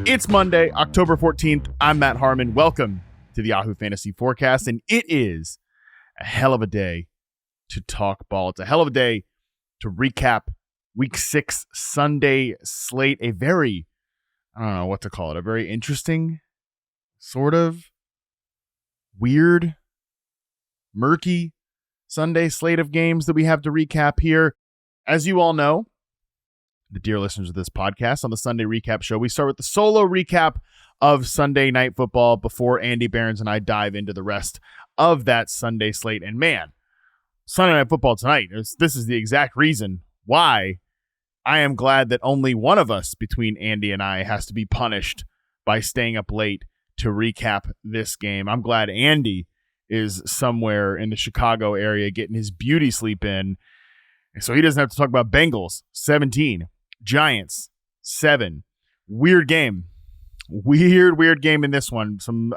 It's Monday, October 14th. I'm Matt Harmon. Welcome to the Yahoo Fantasy Forecast, and it is a hell of a day to talk ball. It's a hell of a day to recap Week 6 Sunday slate. A very, I don't know what to call it, a very interesting, sort of weird, murky Sunday slate of games that we have to recap here. As you all know, the dear listeners of this podcast, on the Sunday recap show, we start with the solo recap of Sunday Night Football before Andy Behrens and I dive into the rest of that Sunday slate. And man, Sunday Night Football tonight, this is the exact reason why I am glad that only one of us between Andy and I has to be punished by staying up late to recap this game. I'm glad Andy is somewhere in the Chicago area getting his beauty sleep in, so he doesn't have to talk about Bengals 17, Giants 7. Weird game in this one. Some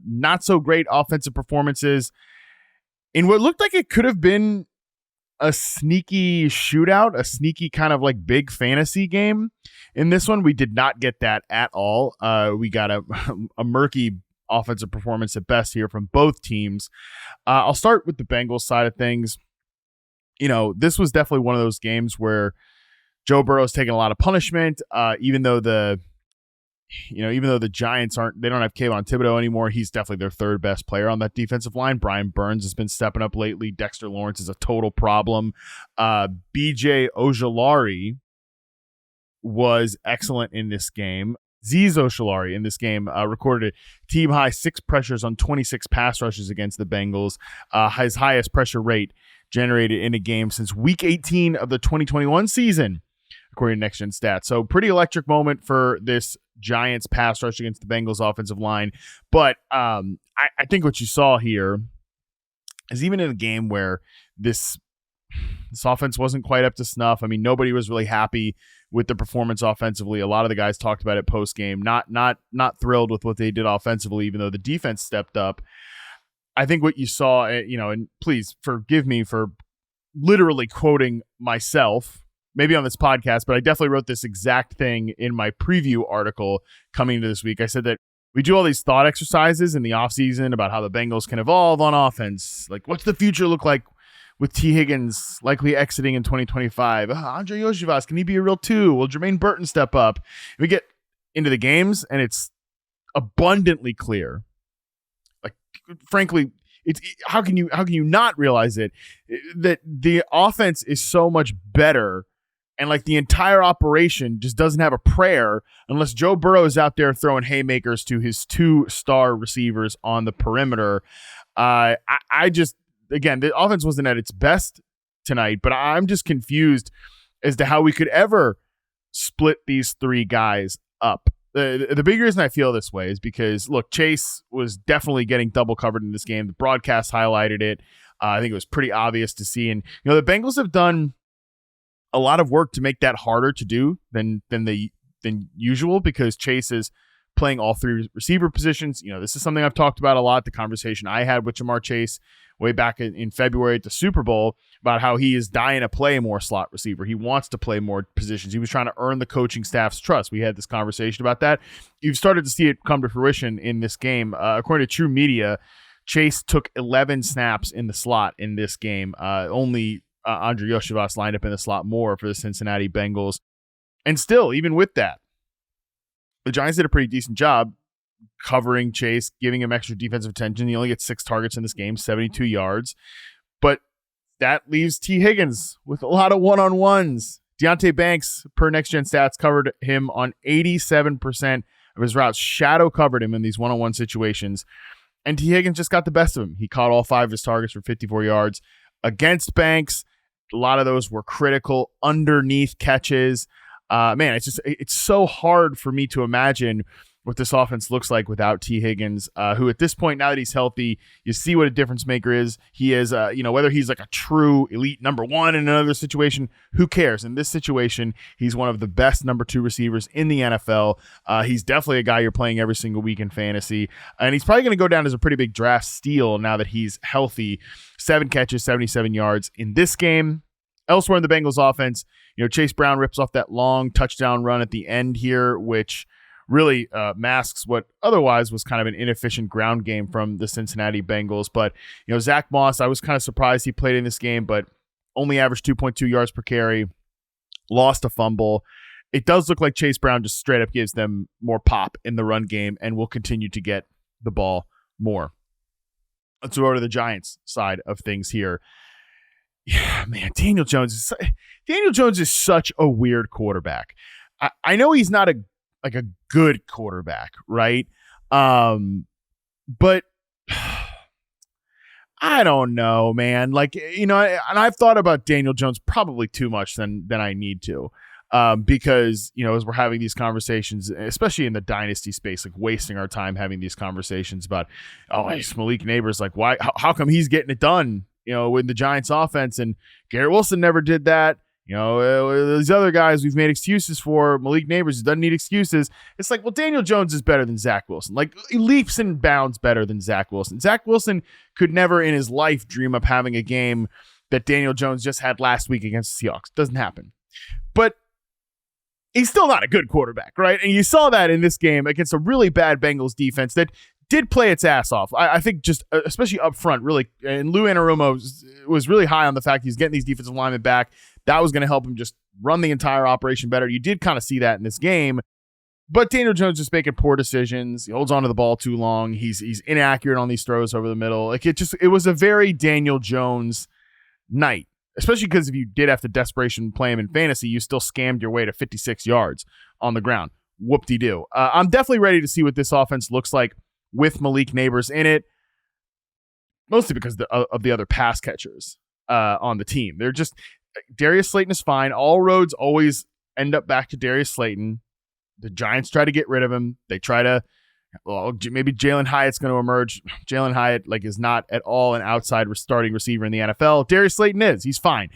not so great offensive performances in what looked like it could have been a sneaky shootout, a sneaky kind of like big fantasy game. In this one, we did not get that at all. We got a murky offensive performance at best here from both teams. I'll start with the Bengals side of things. You know, this was definitely one of those games where Joe Burrow's taking a lot of punishment, even though the Giants they don't have Kayvon Thibodeau anymore. He's definitely their third best player on that defensive line. Brian Burns has been stepping up lately. Dexter Lawrence is a total problem. BJ Ojulari was excellent in this game. Azeez Ojulari in this game recorded a team-high 6 pressures on 26 pass rushes against the Bengals, his highest pressure rate generated in a game since Week 18 of the 2021 season, according to Next Gen Stats. So pretty electric moment for this Giants pass rush against the Bengals offensive line. But I think what you saw here is even in a game where this offense wasn't quite up to snuff. I mean, nobody was really happy with the performance offensively. A lot of the guys talked about it post game, not thrilled with what they did offensively, even though the defense stepped up. I think what you saw, and please forgive me for literally quoting myself, maybe on this podcast, but I definitely wrote this exact thing in my preview article coming into this week. I said that we do all these thought exercises in the offseason about how the Bengals can evolve on offense. Like, what's the future look like with T. Higgins likely exiting in 2025? Andre Yoshivas, can he be a real 2? Will Jermaine Burton step up? We get into the games, and it's abundantly clear. Like, frankly, how can you not realize it? That the offense is so much better, and like the entire operation just doesn't have a prayer unless Joe Burrow is out there throwing haymakers to his 2-star receivers on the perimeter. Again, the offense wasn't at its best tonight, but I'm just confused as to how we could ever split these 3 guys up. The big reason I feel this way is because, look, Chase was definitely getting double covered in this game. The broadcast highlighted it. I think it was pretty obvious to see. And, the Bengals have done a lot of work to make that harder to do than usual, because Chase is playing all 3 receiver positions. This is something I've talked about a lot. The conversation I had with Jamar Chase way back in February at the Super Bowl about how he is dying to play more slot receiver. He wants to play more positions. He was trying to earn the coaching staff's trust. We had this conversation about that. You've started to see it come to fruition in this game. According to True Media, Chase took 11 snaps in the slot in this game. Only Andre Yoshivas lined up in the slot more for the Cincinnati Bengals. And still, even with that, the Giants did a pretty decent job covering Chase, giving him extra defensive attention. He only gets 6 targets in this game, 72 yards. But that leaves T. Higgins with a lot of one-on-ones. Deonte Banks, per Next Gen Stats, covered him on 87% of his routes. Shadow covered him in these one-on-one situations. And T. Higgins just got the best of him. He caught all 5 of his targets for 54 yards. Against Banks, a lot of those were critical underneath catches. Man, it's so hard for me to imagine what this offense looks like without T. Higgins, who at this point, now that he's healthy, you see what a difference maker is. He is, whether he's like a true elite number 1 in another situation, who cares? In this situation, he's one of the best number 2 receivers in the NFL. He's definitely a guy you're playing every single week in fantasy, and he's probably going to go down as a pretty big draft steal now that he's healthy. 7 catches, 77 yards in this game. Elsewhere in the Bengals offense, Chase Brown rips off that long touchdown run at the end here, which really masks what otherwise was kind of an inefficient ground game from the Cincinnati Bengals. But, Zach Moss, I was kind of surprised he played in this game, but only averaged 2.2 yards per carry, lost a fumble. It does look like Chase Brown just straight up gives them more pop in the run game and will continue to get the ball more. Let's go to the Giants side of things here. Yeah, man, Daniel Jones is such a weird quarterback. I know he's not a good quarterback, right? But I don't know, man. And I've thought about Daniel Jones probably too much than I need to. Because, as we're having these conversations, especially in the dynasty space, wasting our time having these conversations about, it's Malik Neighbors, why, how come he's getting it done, with the Giants offense, and Garrett Wilson never did that. These other guys we've made excuses for. Malik Neighbors doesn't need excuses. It's well, Daniel Jones is better than Zach Wilson. Leaps and bounds better than Zach Wilson. Zach Wilson could never in his life dream of having a game that Daniel Jones just had last week against the Seahawks. Doesn't happen. But he's still not a good quarterback, right? And you saw that in this game against a really bad Bengals defense that did play its ass off. I think just especially up front, really, and Lou Anarumo was really high on the fact he's getting these defensive linemen back. That was going to help him just run the entire operation better. You did kind of see that in this game. But Daniel Jones just making poor decisions. He holds onto the ball too long. He's inaccurate on these throws over the middle. It was a very Daniel Jones night. Especially because if you did have to desperation play him in fantasy, you still scammed your way to 56 yards on the ground. Whoop-de-doo. I'm definitely ready to see what this offense looks like with Malik Neighbors in it, mostly because of the other pass catchers on the team. They're just Darius Slayton is fine. All roads always end up back to Darius Slayton. The Giants try to get rid of him. They try to maybe Jalen Hyatt's going to emerge. Jalen Hyatt is not at all an outside starting receiver in the NFL. Darius Slayton is. He's fine.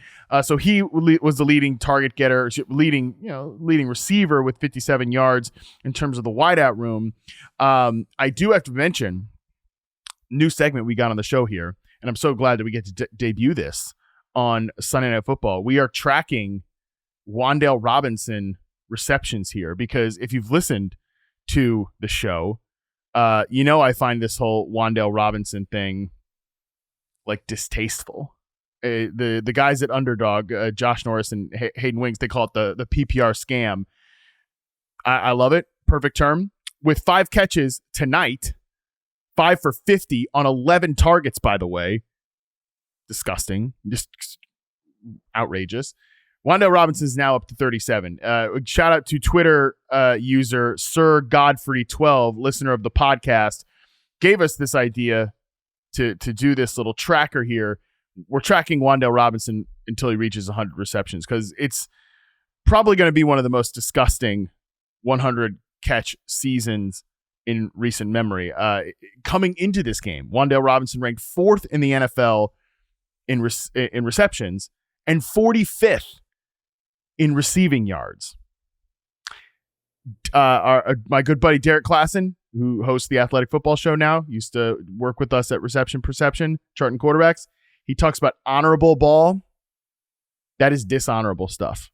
So he was the leading target getter, leading receiver with 57 yards in terms of the wideout room. I do have to mention new segment we got on the show here, and I'm so glad that we get to debut this on Sunday Night Football. We are tracking Wan'Dale Robinson receptions here because if you've listened to the show, I find this whole Wan'Dale Robinson thing distasteful. The guys at Underdog, Josh Norris and Hayden Wings, they call it the PPR scam. I love it. Perfect term. With 5 catches tonight, 5 for 50 on 11 targets, by the way. Disgusting. Just outrageous. Wan'Dale Robinson is now up to 37. Shout out to Twitter user Sir Godfrey12, listener of the podcast, gave us this idea to do this little tracker here. We're tracking Wan'Dale Robinson until he reaches 100 receptions because it's probably going to be one of the most disgusting 100 catch seasons in recent memory. Coming into this game, Wan'Dale Robinson ranked 4th in the NFL in receptions and 45th in receiving yards. My good buddy Derek Klassen, who hosts the Athletic Football Show now, used to work with us at Reception Perception, charting quarterbacks. He talks about honorable ball. That is dishonorable stuff.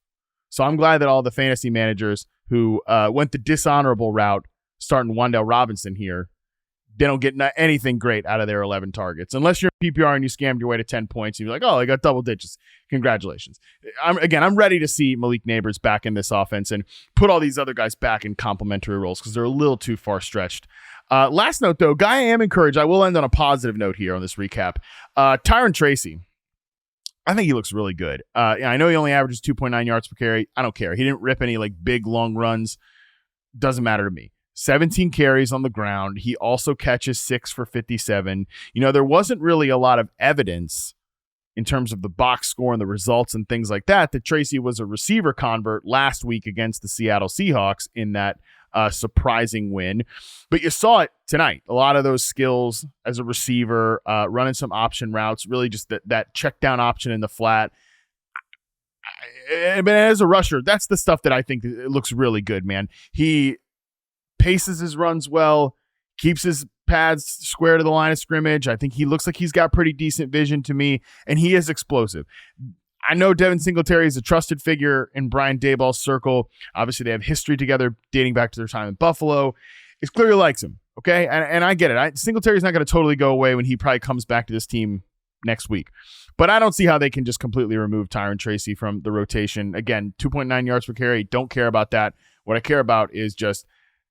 So I'm glad that all the fantasy managers who went the dishonorable route, starting Wan'Dale Robinson here, they don't get anything great out of their 11 targets. Unless you're in PPR and you scammed your way to 10 points, and you're like, oh, I got double digits. Congratulations. I'm ready to see Malik Neighbors back in this offense and put all these other guys back in complementary roles because they're a little too far stretched. Last note, though, guy I am encouraged. I will end on a positive note here on this recap. Tyron Tracy. I think he looks really good. I know he only averages 2.9 yards per carry. I don't care. He didn't rip any big, long runs. Doesn't matter to me. 17 carries on the ground. He also catches 6 for 57. There wasn't really a lot of evidence in terms of the box score and the results and things like that Tracy was a receiver convert last week against the Seattle Seahawks in that surprising win. But you saw it tonight. A lot of those skills as a receiver, running some option routes, really just that check down option in the flat. But as a rusher, that's the stuff that I think looks really good, man. He paces his runs well, keeps his pads square to the line of scrimmage. I think he looks like he's got pretty decent vision to me, and he is explosive. I know Devin Singletary is a trusted figure in Brian Daboll's circle. Obviously, they have history together dating back to their time in Buffalo. He clearly likes him, okay? And I get it. Singletary's not going to totally go away when he probably comes back to this team next week. But I don't see how they can just completely remove Tyron Tracy from the rotation. Again, 2.9 yards per carry. Don't care about that. What I care about is just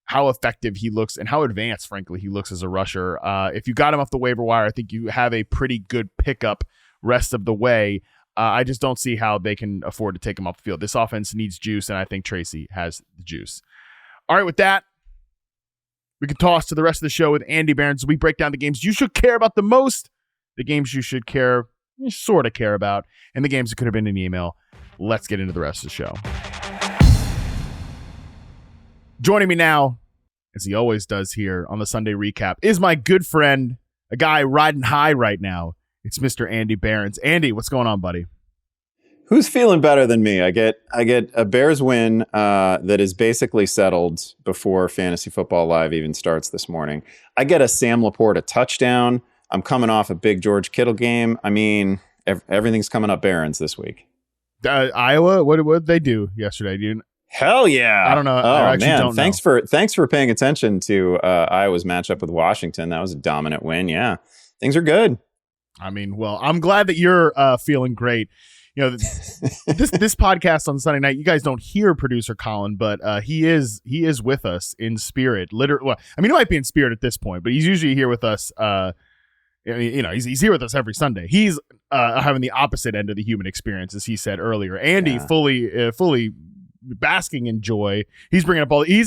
how effective he looks and how advanced, frankly, he looks as a rusher. If you got him off the waiver wire, I think you have a pretty good pickup rest of the way. I just don't see how they can afford to take him off the field. This offense needs juice, and I think Tracy has the juice. All right, with that, we can toss to the rest of the show with Andy Behrens. We break down the games you should care about the most, the games you should sort of care about, and the games that could have been in the email. Let's get into the rest of the show. Joining me now, as he always does here on the Sunday recap, is my good friend, a guy riding high right now. It's Mr. Andy Behrens. Andy, what's going on, buddy? Who's feeling better than me? I get a Bears win that is basically settled before Fantasy Football Live even starts this morning. I get a Sam Laporta touchdown. I'm coming off a big George Kittle game. I mean, everything's coming up Behrens this week. Iowa, what did they do yesterday? Hell yeah! I don't know. Oh I man, don't thanks for paying attention to Iowa's matchup with Washington. That was a dominant win. Yeah, things are good. I mean, well, I'm glad that you're feeling great. You know, this podcast on Sunday night, you guys don't hear producer Colin, but he is with us in spirit. Literally, well, I mean, he might be in spirit at this point, but he's usually here with us. He's here with us every Sunday. He's having the opposite end of the human experience, as he said earlier. Andy, fully basking in joy. He's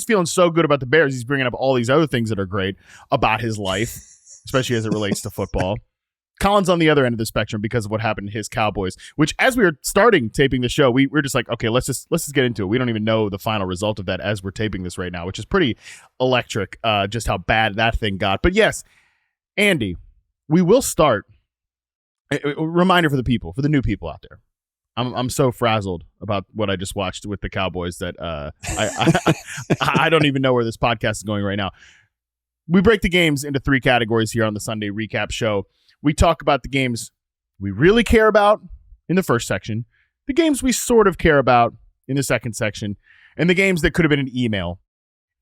feeling so good about the Bears. He's bringing up all these other things that are great about his life, especially as it relates to football. Colin's on the other end of the spectrum because of what happened to his Cowboys, which as we were starting taping the show, we're just like, okay, let's just get into it. We don't even know the final result of that as we're taping this right now, which is pretty electric, just how bad that thing got. But yes, Andy, we will start. A reminder for the new people out there. I'm so frazzled about what I just watched with the Cowboys that I don't even know where this podcast is going right now. We break the games into 3 categories here on the Sunday recap show. We talk about the games we really care about in the first section, the games we sort of care about in the second section, and the games that could have been an email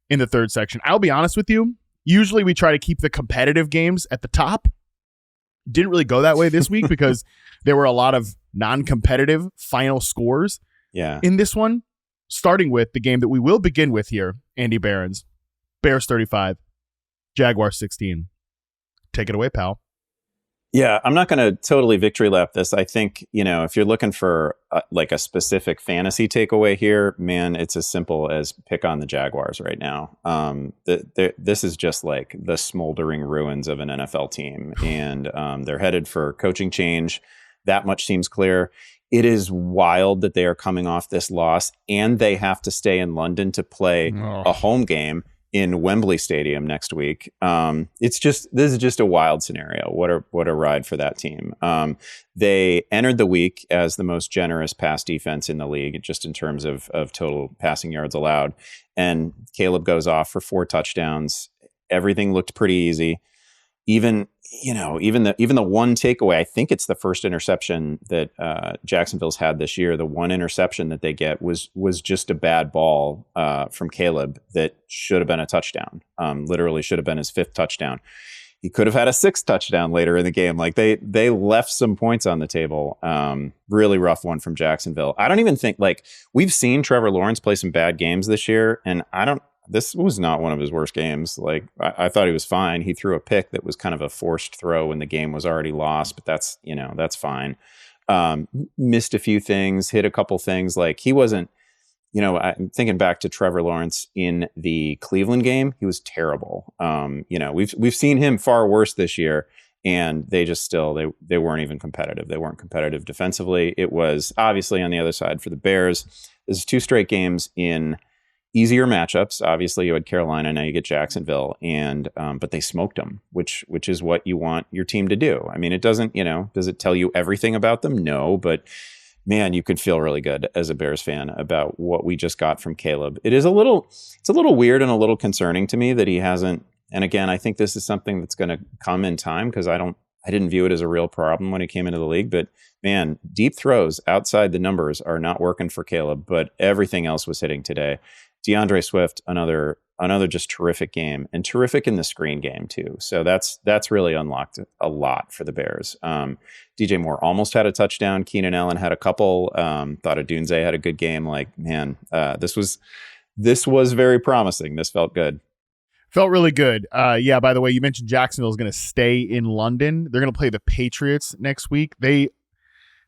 in the third section. I'll be honest with you. Usually we try to keep the competitive games at the top. Didn't really go that way this week because there were a lot of non-competitive final scores in this one, starting with the game that we will begin with here, Andy Behrens. Bears 35, Jaguars 16. Take it away, pal. Yeah, I'm not going to totally victory lap this. I think, if you're looking for like a specific fantasy takeaway here, man, it's as simple as pick on the Jaguars right now. This is just like the smoldering ruins of an NFL team, and they're headed for coaching change. That much seems clear. It is wild that they are coming off this loss, and they have to stay in London to play a home game in Wembley Stadium next week. This is just a wild scenario. What a ride for that team. They entered the week as the most generous pass defense in the league, just in terms of total passing yards allowed. And Caleb goes off for 4 touchdowns. Everything looked pretty easy. Even the one takeaway, I think it's the first interception that Jacksonville's had this year. The one interception that they get was just a bad ball from Caleb that should have been a touchdown. Literally should have been his 5th touchdown. He could have had a 6th touchdown later in the game. Like they left some points on the table. Really rough one from Jacksonville. I don't even think, like, we've seen Trevor Lawrence play some bad games this year, and this was not one of his worst games. Like, I thought he was fine. He threw a pick that was kind of a forced throw when the game was already lost, but that's fine. Missed a few things, hit a couple things. Like, he wasn't, I'm thinking back to Trevor Lawrence in the Cleveland game. He was terrible. We've seen him far worse this year, and they just they weren't even competitive. They weren't competitive defensively. It was obviously on the other side for the Bears. This is 2 straight games in easier matchups. Obviously, you had Carolina, now you get Jacksonville, and but they smoked them, which is what you want your team to do. I mean, it doesn't, does it tell you everything about them? No, but man, you could feel really good as a Bears fan about what we just got from Caleb. It's a little weird and a little concerning to me that he hasn't. And again, I think this is something that's going to come in time, because I I didn't view it as a real problem when he came into the league, but man, deep throws outside the numbers are not working for Caleb, but everything else was hitting today. DeAndre Swift, another just terrific game, and terrific in the screen game too. So that's really unlocked a lot for the Bears. DJ Moore almost had a touchdown. Keenan Allen had a couple. Thought Odunze had a good game. Like, man, this was very promising. This felt good. Felt really good. Yeah, by the way, you mentioned Jacksonville is going to stay in London. They're going to play the Patriots next week. They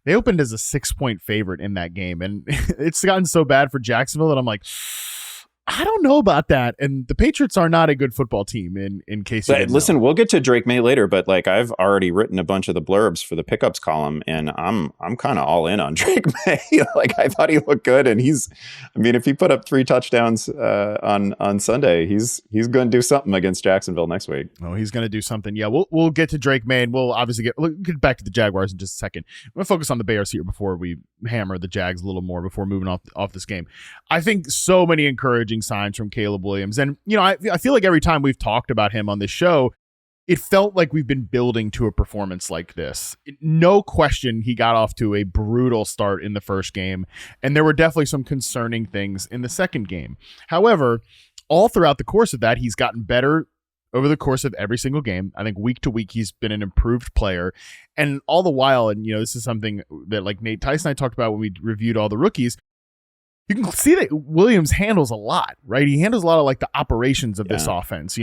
opened as a 6-point favorite in that game, and it's gotten so bad for Jacksonville that I'm like, I don't know about that. And the Patriots are not a good football team in case you didn't listen, know. We'll get to Drake May later, but like I've already written a bunch of the blurbs for the pickups column, and I'm kind of all in on Drake May. Like I thought he looked good, and if he put up 3 touchdowns on Sunday, he's going to do something against Jacksonville next week. Oh, he's going to do something. Yeah, we'll get to Drake May, and we'll obviously get back to the Jaguars in just a second. I'm going to focus on the Bears here before we hammer the Jags a little more before moving off this game. I think so many encouraging signs from Caleb Williams. And, I feel like every time we've talked about him on this show, it felt like we've been building to a performance like this. No question he got off to a brutal start in the first game, and there were definitely some concerning things in the second game. However, all throughout the course of that, he's gotten better over the course of every single game. I think week to week, he's been an improved player. And all the while, and this is something that like Nate Tyson and I talked about when we reviewed all the rookies, you can see that Williams handles a lot, right? He handles a lot of like the operations of this offense.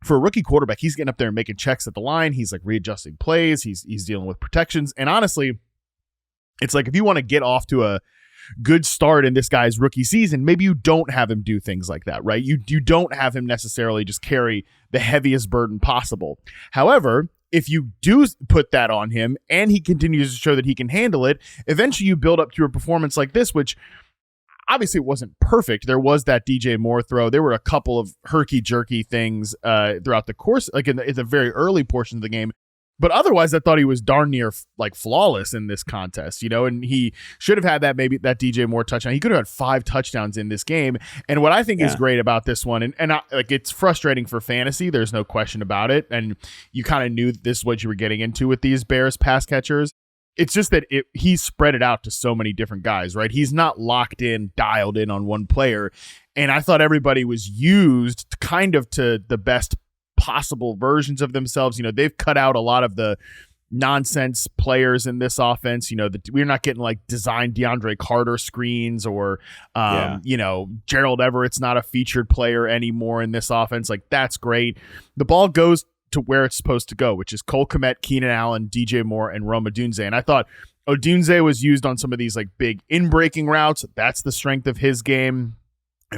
For a rookie quarterback, he's getting up there and making checks at the line. He's like readjusting plays. He's dealing with protections. And honestly, it's like if you want to get off to a good start in this guy's rookie season, maybe you don't have him do things like that, right? You don't have him necessarily just carry the heaviest burden possible. However, if you do put that on him and he continues to show that he can handle it, eventually you build up to a performance like this, which obviously it wasn't perfect. There was that DJ Moore throw. There were a couple of herky-jerky things throughout the course, like in the very early portion of the game. But otherwise, I thought he was darn near like flawless in this contest, and he should have had that DJ Moore touchdown. He could have had 5 touchdowns in this game. And what I think is great about this one, and it's frustrating for fantasy, there's no question about it. And you kind of knew this is what you were getting into with these Bears pass catchers. It's just that he spread it out to so many different guys, right? He's not locked in, dialed in on one player. And I thought everybody was used kind of to the best possible versions of themselves. They've cut out a lot of the nonsense players in this offense. We're not getting like designed DeAndre Carter screens or, Gerald Everett's not a featured player anymore in this offense. Like, that's great. The ball goes to where it's supposed to go, which is Cole Kmet, Keenan Allen, DJ Moore, and Rome Odunze. And I thought Odunze was used on some of these like big in-breaking routes. That's the strength of his game.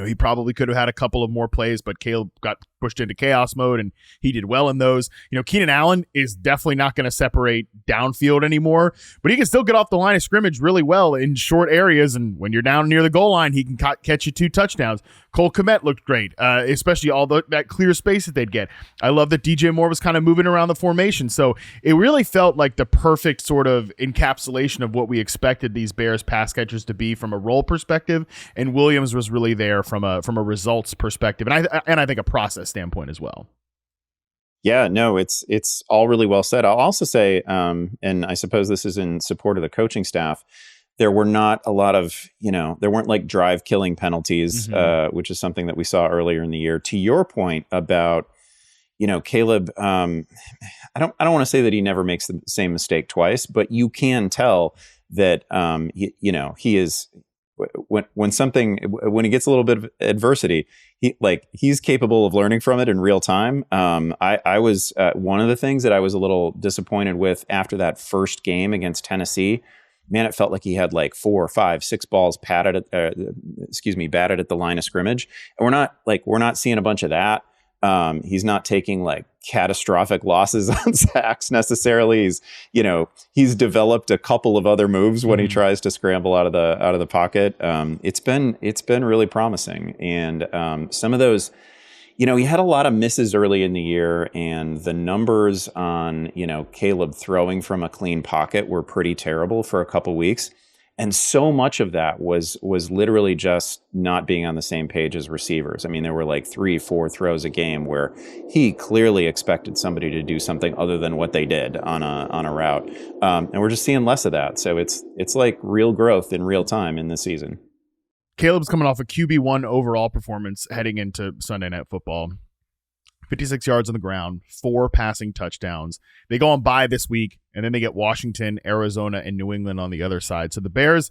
He probably could have had a couple of more plays, but Caleb got pushed into chaos mode, and he did well in those. Keenan Allen is definitely not going to separate downfield anymore, but he can still get off the line of scrimmage really well in short areas, and when you're down near the goal line, he can catch you 2 touchdowns. Cole Kmet looked great, especially all that clear space that they'd get. I love that DJ Moore was kind of moving around the formation, so it really felt like the perfect sort of encapsulation of what we expected these Bears pass catchers to be from a role perspective, and Williams was really there from a results perspective, and I think a process standpoint as well. Yeah, no, it's all really well said. I'll also say, and I suppose this is in support of the coaching staff, there were not a lot of, there weren't like drive killing penalties, which is something that we saw earlier in the year. To your point about, Caleb, I don't want to say that he never makes the same mistake twice, but you can tell that, he is, when he gets a little bit of adversity, he's capable of learning from it in real time. I was one of the things that I was a little disappointed with after that first game against Tennessee. Man, it felt like he had like 4, 5, 6 balls batted at the line of scrimmage, and we're not seeing a bunch of that. He's not taking like catastrophic losses on sacks necessarily. He's developed a couple of other moves when he tries to scramble out of the pocket. It's been really promising, and some of those, he had a lot of misses early in the year, and the numbers on Caleb throwing from a clean pocket were pretty terrible for a couple weeks. And so much of that was literally just not being on the same page as receivers. I mean, there were like 3-4 throws a game where he clearly expected somebody to do something other than what they did on a route. And we're just seeing less of that. So it's like real growth in real time in this season. Caleb's coming off a QB1 overall performance heading into Sunday Night Football. 56 yards on the ground, 4 passing touchdowns. They go on bye this week, and then they get Washington, Arizona, and New England on the other side. So the Bears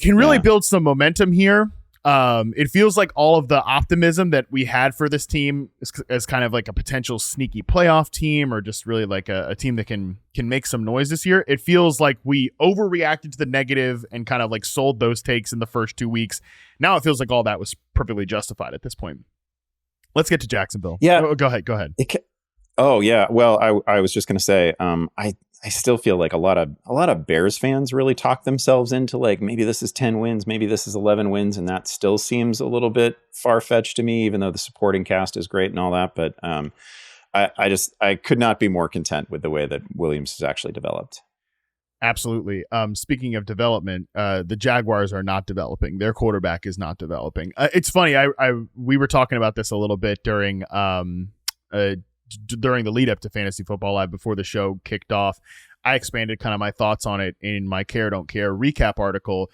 can really build some momentum here. It feels like all of the optimism that we had for this team as kind of like a potential sneaky playoff team, or just really like a team that can make some noise this year. It feels like we overreacted to the negative and kind of like sold those takes in the first 2 weeks. Now it feels like all that was perfectly justified at this point. Let's get to Jacksonville. Yeah. Oh, go ahead. Oh yeah. Well, I was just going to say, I still feel like a lot of Bears fans really talk themselves into like, maybe this is 10 wins, maybe this is 11 wins. And that still seems a little bit far-fetched to me, even though the supporting cast is great and all that. But I could not be more content with the way that Williams has actually developed. Absolutely. Speaking of development, the Jaguars are not developing. Their quarterback is not developing. It's funny. We were talking about this a little bit during the lead up to Fantasy Football Live before the show kicked off. I expanded kind of my thoughts on it in my Care Don't Care recap article,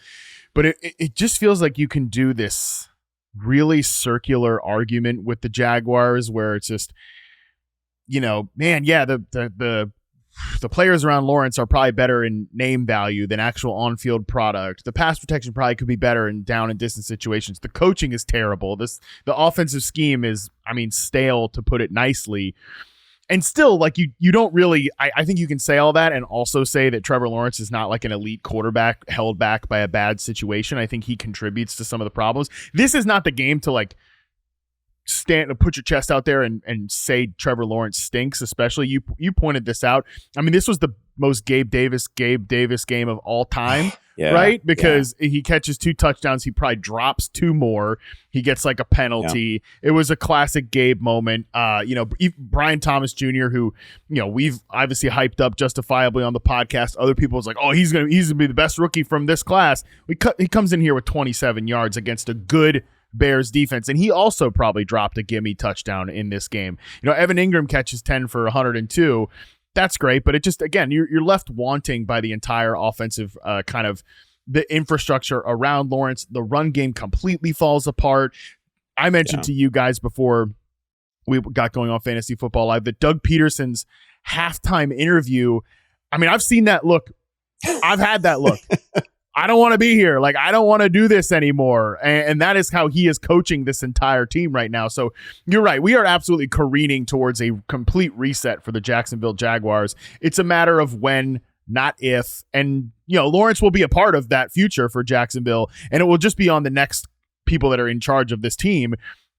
but it just feels like you can do this really circular argument with the Jaguars where it's just, man, yeah, the players around Lawrence are probably better in name value than actual on-field product. The pass protection probably could be better in down and distance situations. The coaching is terrible. The offensive scheme is, stale, to put it nicely. And still, like, you don't really, I think you can say all that and also say that Trevor Lawrence is not like an elite quarterback held back by a bad situation. I think he contributes to some of the problems. This is not the game to like put your chest out there and say Trevor Lawrence stinks. Especially you pointed this out. This was the most Gabe Davis game of all time. Yeah, right? Because he catches 2 touchdowns, he probably drops 2 more. He gets like a penalty. Yeah. It was a classic Gabe moment. Brian Thomas Jr., who we've obviously hyped up justifiably on the podcast. Other people was like, oh, he's gonna be the best rookie from this class. He comes in here with 27 yards against a good Bears defense, and he also probably dropped a gimme touchdown in this game. Evan Ingram catches 10 for 102. That's great, but it just, again, you're left wanting by the entire offensive kind of the infrastructure around Lawrence. The run game completely falls apart. I mentioned to you guys before we got going on Fantasy Football Live that Doug Peterson's halftime interview, I've seen that look. I've had that look. I don't want to be here. Like, I don't want to do this anymore. And that is how he is coaching this entire team right now. So you're right. We are absolutely careening towards a complete reset for the Jacksonville Jaguars. It's a matter of when, not if. And, Lawrence will be a part of that future for Jacksonville. And it will just be on the next people that are in charge of this team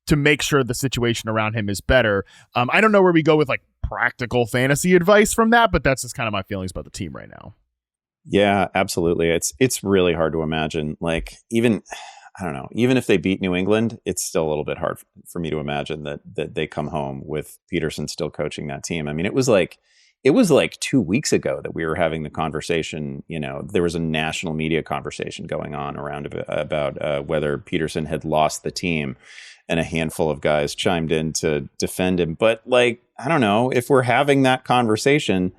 to make sure the situation around him is better. I don't know where we go with like practical fantasy advice from that, but that's just kind of my feelings about the team right now. Yeah, absolutely. It's really hard to imagine. Like, even if they beat New England, it's still a little bit hard for me to imagine that they come home with Peterson still coaching that team. It was like 2 weeks ago that we were having the conversation. There was a national media conversation going on around about whether Peterson had lost the team, and a handful of guys chimed in to defend him. But like, I don't know, if we're having that conversation,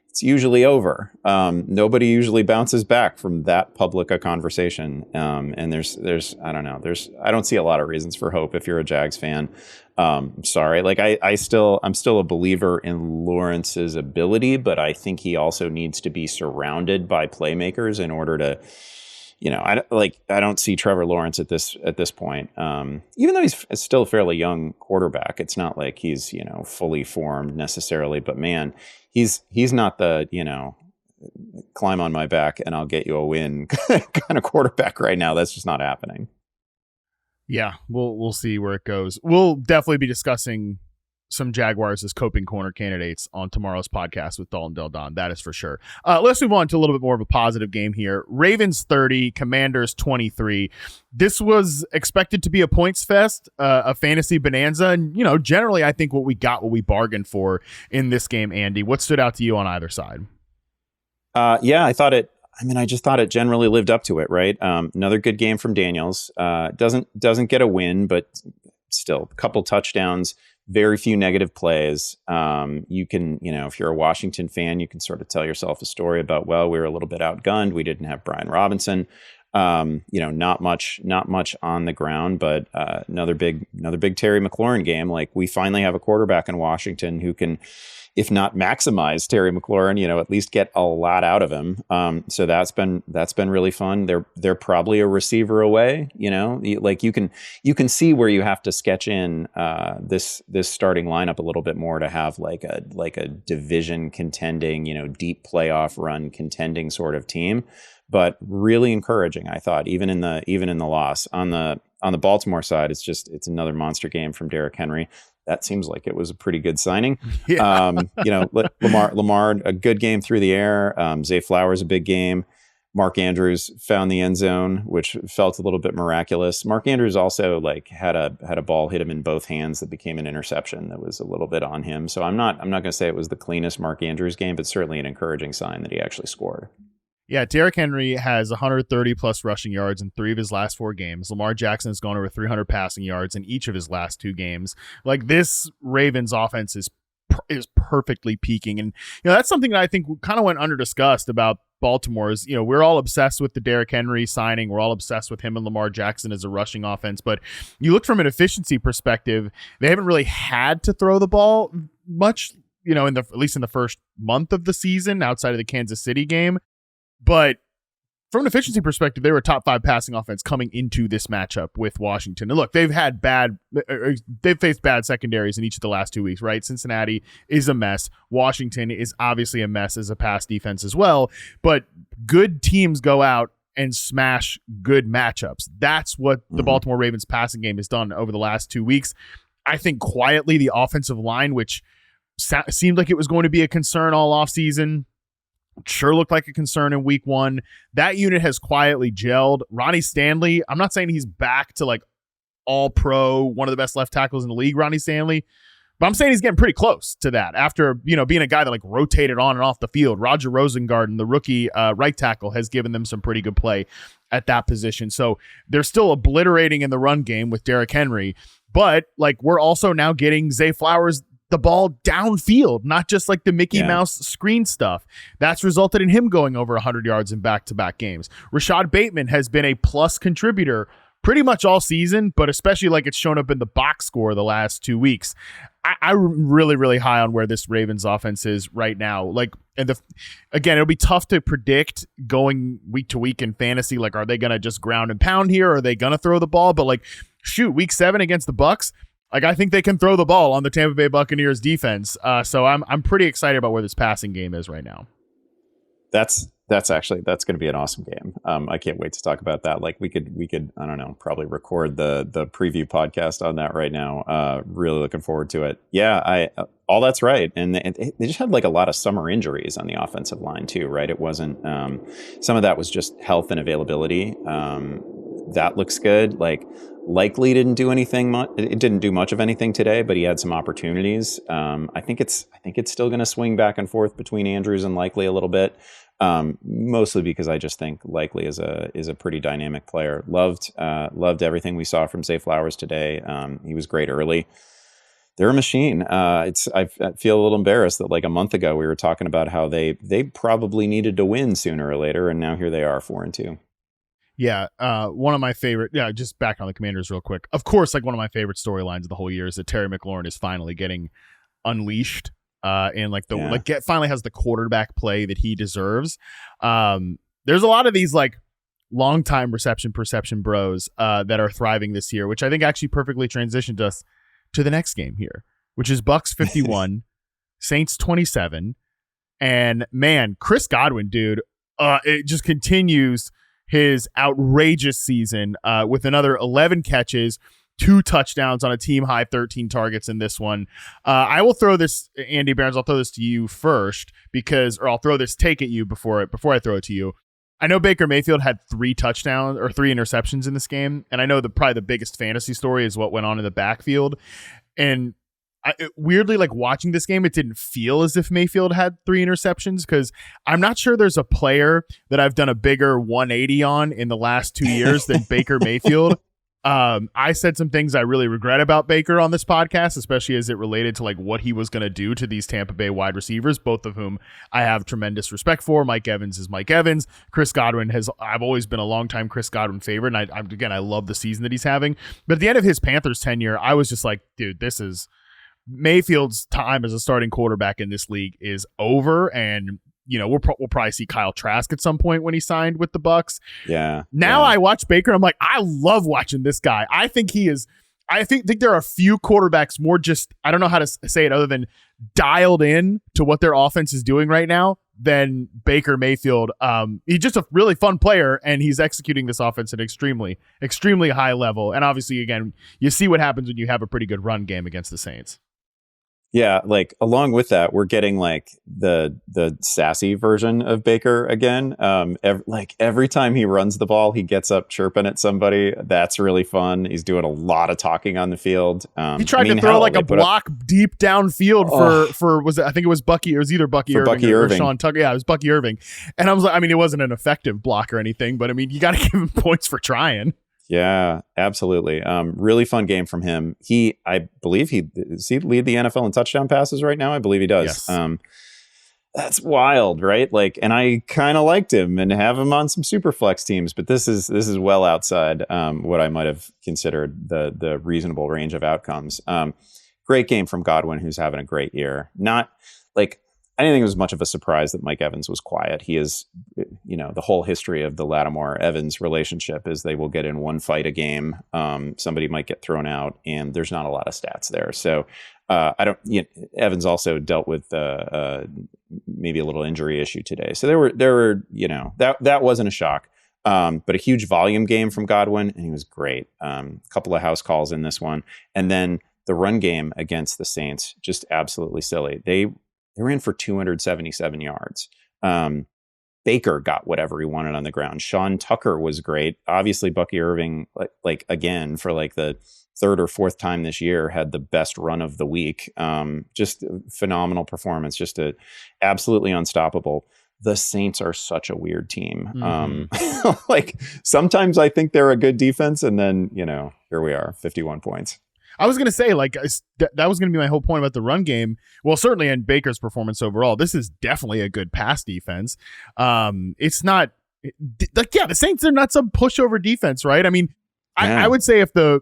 it's usually over. Nobody usually bounces back from that public a conversation. And I don't see a lot of reasons for hope if you're a Jags fan. Sorry. Like I'm still a believer in Lawrence's ability, but I think he also needs to be surrounded by playmakers in order to, I don't see Trevor Lawrence at this point. Even though he's still a fairly young quarterback, it's not like he's, fully formed necessarily, but man, he's not the, climb on my back and I'll get you a win kind of quarterback right now. That's just not happening. Yeah, we'll see where it goes. We'll definitely be discussing some Jaguars as coping corner candidates on tomorrow's podcast with Dalton Del Don. That is for sure. Let's move on to a little bit more of a positive game here. Ravens 30, Commanders 23. This was expected to be a points fest, a fantasy bonanza. And, generally, I think what we bargained for in this game, Andy. What stood out to you on either side? I thought it I mean, I just thought it generally lived up to it, right? Another good game from Daniels. Doesn't get a win, but still, a couple touchdowns, very few negative plays. You can, if you're a Washington fan, you can sort of tell yourself a story about, well, we were a little bit outgunned. We didn't have Brian Robinson. Not much on the ground, but another big Terry McLaurin game. Like, we finally have a quarterback in Washington who can, if not maximize Terry McLaurin, at least get a lot out of him. So that's been really fun. They're probably a receiver away. Like, you can see where you have to sketch in this starting lineup a little bit more to have like a division contending, deep playoff run contending sort of team. But really encouraging, I thought, even in the loss. On the Baltimore side, it's another monster game from Derrick Henry. That seems like it was a pretty good signing. Yeah. Lamar, a good game through the air. Zay Flowers, a big game. Mark Andrews found the end zone, which felt a little bit miraculous. Mark Andrews also had a ball hit him in both hands that became an interception that was a little bit on him. So I'm not going to say it was the cleanest Mark Andrews game, but certainly an encouraging sign that he actually scored. Yeah, Derrick Henry has 130 plus rushing yards in 3 of his last 4 games. Lamar Jackson has gone over 300 passing yards in each of his last 2 games. Like, this Ravens offense is perfectly peaking. And, that's something that I think kind of went under discussed about Baltimore is, we're all obsessed with the Derrick Henry signing. We're all obsessed with him and Lamar Jackson as a rushing offense. But you look from an efficiency perspective, they haven't really had to throw the ball much, at least in the first month of the season outside of the Kansas City game. But from an efficiency perspective, they were a top 5 passing offense coming into this matchup with Washington. And look, they've faced bad secondaries in each of the last 2 weeks, right? Cincinnati is a mess. Washington is obviously a mess as a pass defense as well. But good teams go out and smash good matchups. That's what the Baltimore Ravens passing game has done over the last 2 weeks. I think quietly the offensive line, which seemed like it was going to be a concern all offseason, sure looked like a concern in week 1. That unit has quietly gelled. Ronnie Stanley, I'm not saying he's back to like all pro, one of the best left tackles in the league, Ronnie Stanley, but I'm saying he's getting pretty close to that after, being a guy that like rotated on and off the field. Roger Rosengarten, the rookie right tackle, has given them some pretty good play at that position. So they're still obliterating in the run game with Derrick Henry, but like, we're also now getting Zay Flowers the ball downfield, not just like the Mickey Mouse screen stuff. That's resulted in him going over 100 yards in back-to-back games. Rashad Bateman has been a plus contributor pretty much all season, but especially like it's shown up in the box score the last 2 weeks. I'm really, really high on where this Ravens offense is right now. Like, and again, it'll be tough to predict going week to week in fantasy. Like, are they going to just ground and pound here? Or are they going to throw the ball? But like, shoot, week 7 against the Bucs, like, I think they can throw the ball on the Tampa Bay Buccaneers defense. So I'm pretty excited about where this passing game is right now. That's going to be an awesome game. I can't wait to talk about that. Like, we could I don't know, probably record the preview podcast on that right now. Really looking forward to it. Yeah, all that's right. And they just had like a lot of summer injuries on the offensive line too, right? It wasn't some of that was just health and availability. That looks good. Like, Likely didn't do anything much. It didn't do much of anything today, but he had some opportunities. I think it's still going to swing back and forth between Andrews and Likely a little bit, mostly because I just think Likely is a pretty dynamic player. Loved everything we saw from Zay Flowers today. He was great early. They're a machine. I feel a little embarrassed that like a month ago we were talking about how they probably needed to win sooner or later, and now here they are 4-2. Yeah, one of my favorite, just back on the Commanders real quick. Of course, like one of my favorite storylines of the whole year is that Terry McLaurin is finally getting unleashed and finally has the quarterback play that he deserves. There's a lot of these like longtime perception bros that are thriving this year, which I think actually perfectly transitioned us to the next game here, which is Bucks 51, Saints 27. And man, Chris Godwin, dude, it just continues his outrageous season with another 11 catches, 2 touchdowns on a team high 13 targets in this one. I will throw this, Andy Behrens, I'll throw this to you first or I'll throw this take at you before I throw it to you. I know Baker Mayfield had 3 touchdowns or 3 interceptions in this game, and I know probably the biggest fantasy story is what went on in the backfield. And weirdly, like watching this game, it didn't feel as if Mayfield had 3 interceptions, because I'm not sure there's a player that I've done a bigger 180 on in the last 2 years than Baker Mayfield. I said some things I really regret about Baker on this podcast, especially as it related to like what he was going to do to these Tampa Bay wide receivers, both of whom I have tremendous respect for. Mike Evans is Mike Evans. Chris Godwin I've always been a longtime Chris Godwin favorite. And I love the season that he's having. But at the end of his Panthers tenure, I was just like, dude, this is Mayfield's time as a starting quarterback in this league is over. And we'll probably see Kyle Trask at some point when he signed with the Bucs. Yeah. Now I watch Baker. I'm like, I love watching this guy. I think there are a few quarterbacks more just, I don't know how to say it other than dialed in to what their offense is doing right now than Baker Mayfield. He's just a really fun player, and he's executing this offense at an extremely, extremely high level. And obviously, again, you see what happens when you have a pretty good run game against the Saints. Yeah, like along with that, we're getting like the sassy version of Baker again. Every time he runs the ball, he gets up chirping at somebody. That's really fun. He's doing a lot of talking on the field. He tried to throw a block deep downfield for I think it was Bucky. It was either Bucky Irving or Sean Tucker. Yeah, it was Bucky Irving. And I was like, I mean, it wasn't an effective block or anything, but I mean, you got to give him points for trying. Yeah, absolutely. Really fun game from him. I believe does he lead the NFL in touchdown passes right now? I believe he does. Yes. That's wild, right? Like, and I kind of liked him and have him on some super flex teams, but this is well outside what I might have considered the reasonable range of outcomes. Great game from Godwin, who's having a great year. Not like, I didn't think it was much of a surprise that Mike Evans was quiet. He is, the whole history of the Lattimore-Evans relationship is they will get in one fight a game. Somebody might get thrown out, and there's not a lot of stats there. So Evans also dealt with maybe a little injury issue today. So there were that wasn't a shock. But a huge volume game from Godwin, and he was great. A couple of house calls in this one. And then the run game against the Saints, just absolutely silly. They ran for 277 yards. Baker got whatever he wanted on the ground. Sean Tucker was great. Obviously, Bucky Irving, like again, for like the 3rd or 4th time this year, had the best run of the week. Just phenomenal performance, absolutely unstoppable. The Saints are such a weird team. Like sometimes I think they're a good defense, and then, here we are, 51 points. I was going to say, that was going to be my whole point about the run game. Well, certainly in Baker's performance overall, this is definitely a good pass defense. It's not the Saints are not some pushover defense, right? I mean, I would say if the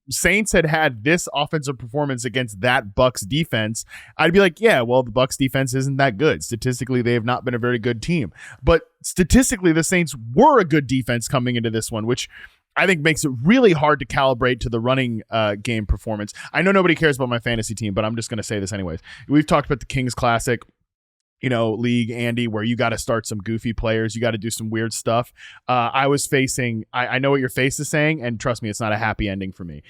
Saints had this offensive performance against that Bucs defense, I'd be like, yeah, well, the Bucs defense isn't that good. Statistically, they have not been a very good team. But statistically, the Saints were a good defense coming into this one, which I think makes it really hard to calibrate to the running game performance. I know nobody cares about my fantasy team, but I'm just going to say this anyways. We've talked about the Kings Classic, league, Andy, where you got to start some goofy players. You got to do some weird stuff. I was facing, I know what your face is saying, and trust me, it's not a happy ending for me.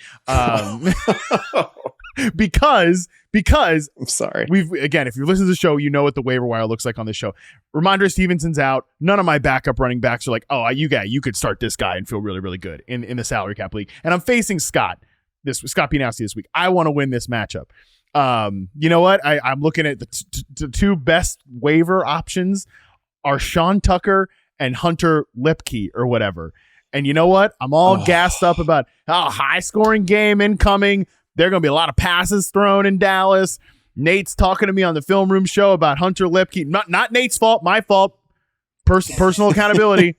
Because I'm sorry. If you listen to the show, you know what the waiver wire looks like on this show. Ramondre Stevenson's out. None of my backup running backs are like, oh, you could start this guy and feel really, really good in the salary cap league. And I'm facing Scott Pianowski this week. I want to win this matchup. You know what? I'm looking at the two best waiver options are Sean Tucker and Hunter Lipke or whatever. And you know what? I'm all gassed up about high scoring game incoming. There are going to be a lot of passes thrown in Dallas. Nate's talking to me on the Film Room show about Hunter Lipke. Not Nate's fault, my fault. Personal accountability.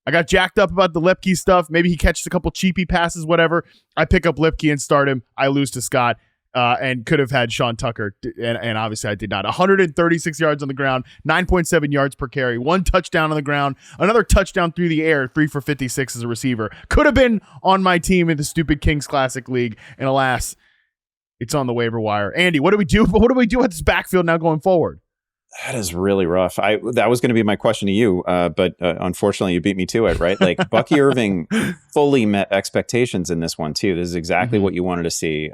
I got jacked up about the Lipke stuff. Maybe he catches a couple cheapy passes, whatever. I pick up Lipke and start him. I lose to Scott. And could have had Sean Tucker, and obviously I did not. 136 yards on the ground, 9.7 yards per carry, 1 touchdown on the ground, another touchdown through the air, 3 for 56 as a receiver. Could have been on my team in the stupid Kings Classic League, and alas, it's on the waiver wire. Andy, what do we do? What do we do with this backfield now going forward? That is really rough. That was going to be my question to you, but unfortunately you beat me to it, right? Like Bucky Irving fully met expectations in this one too. This is exactly what you wanted to see.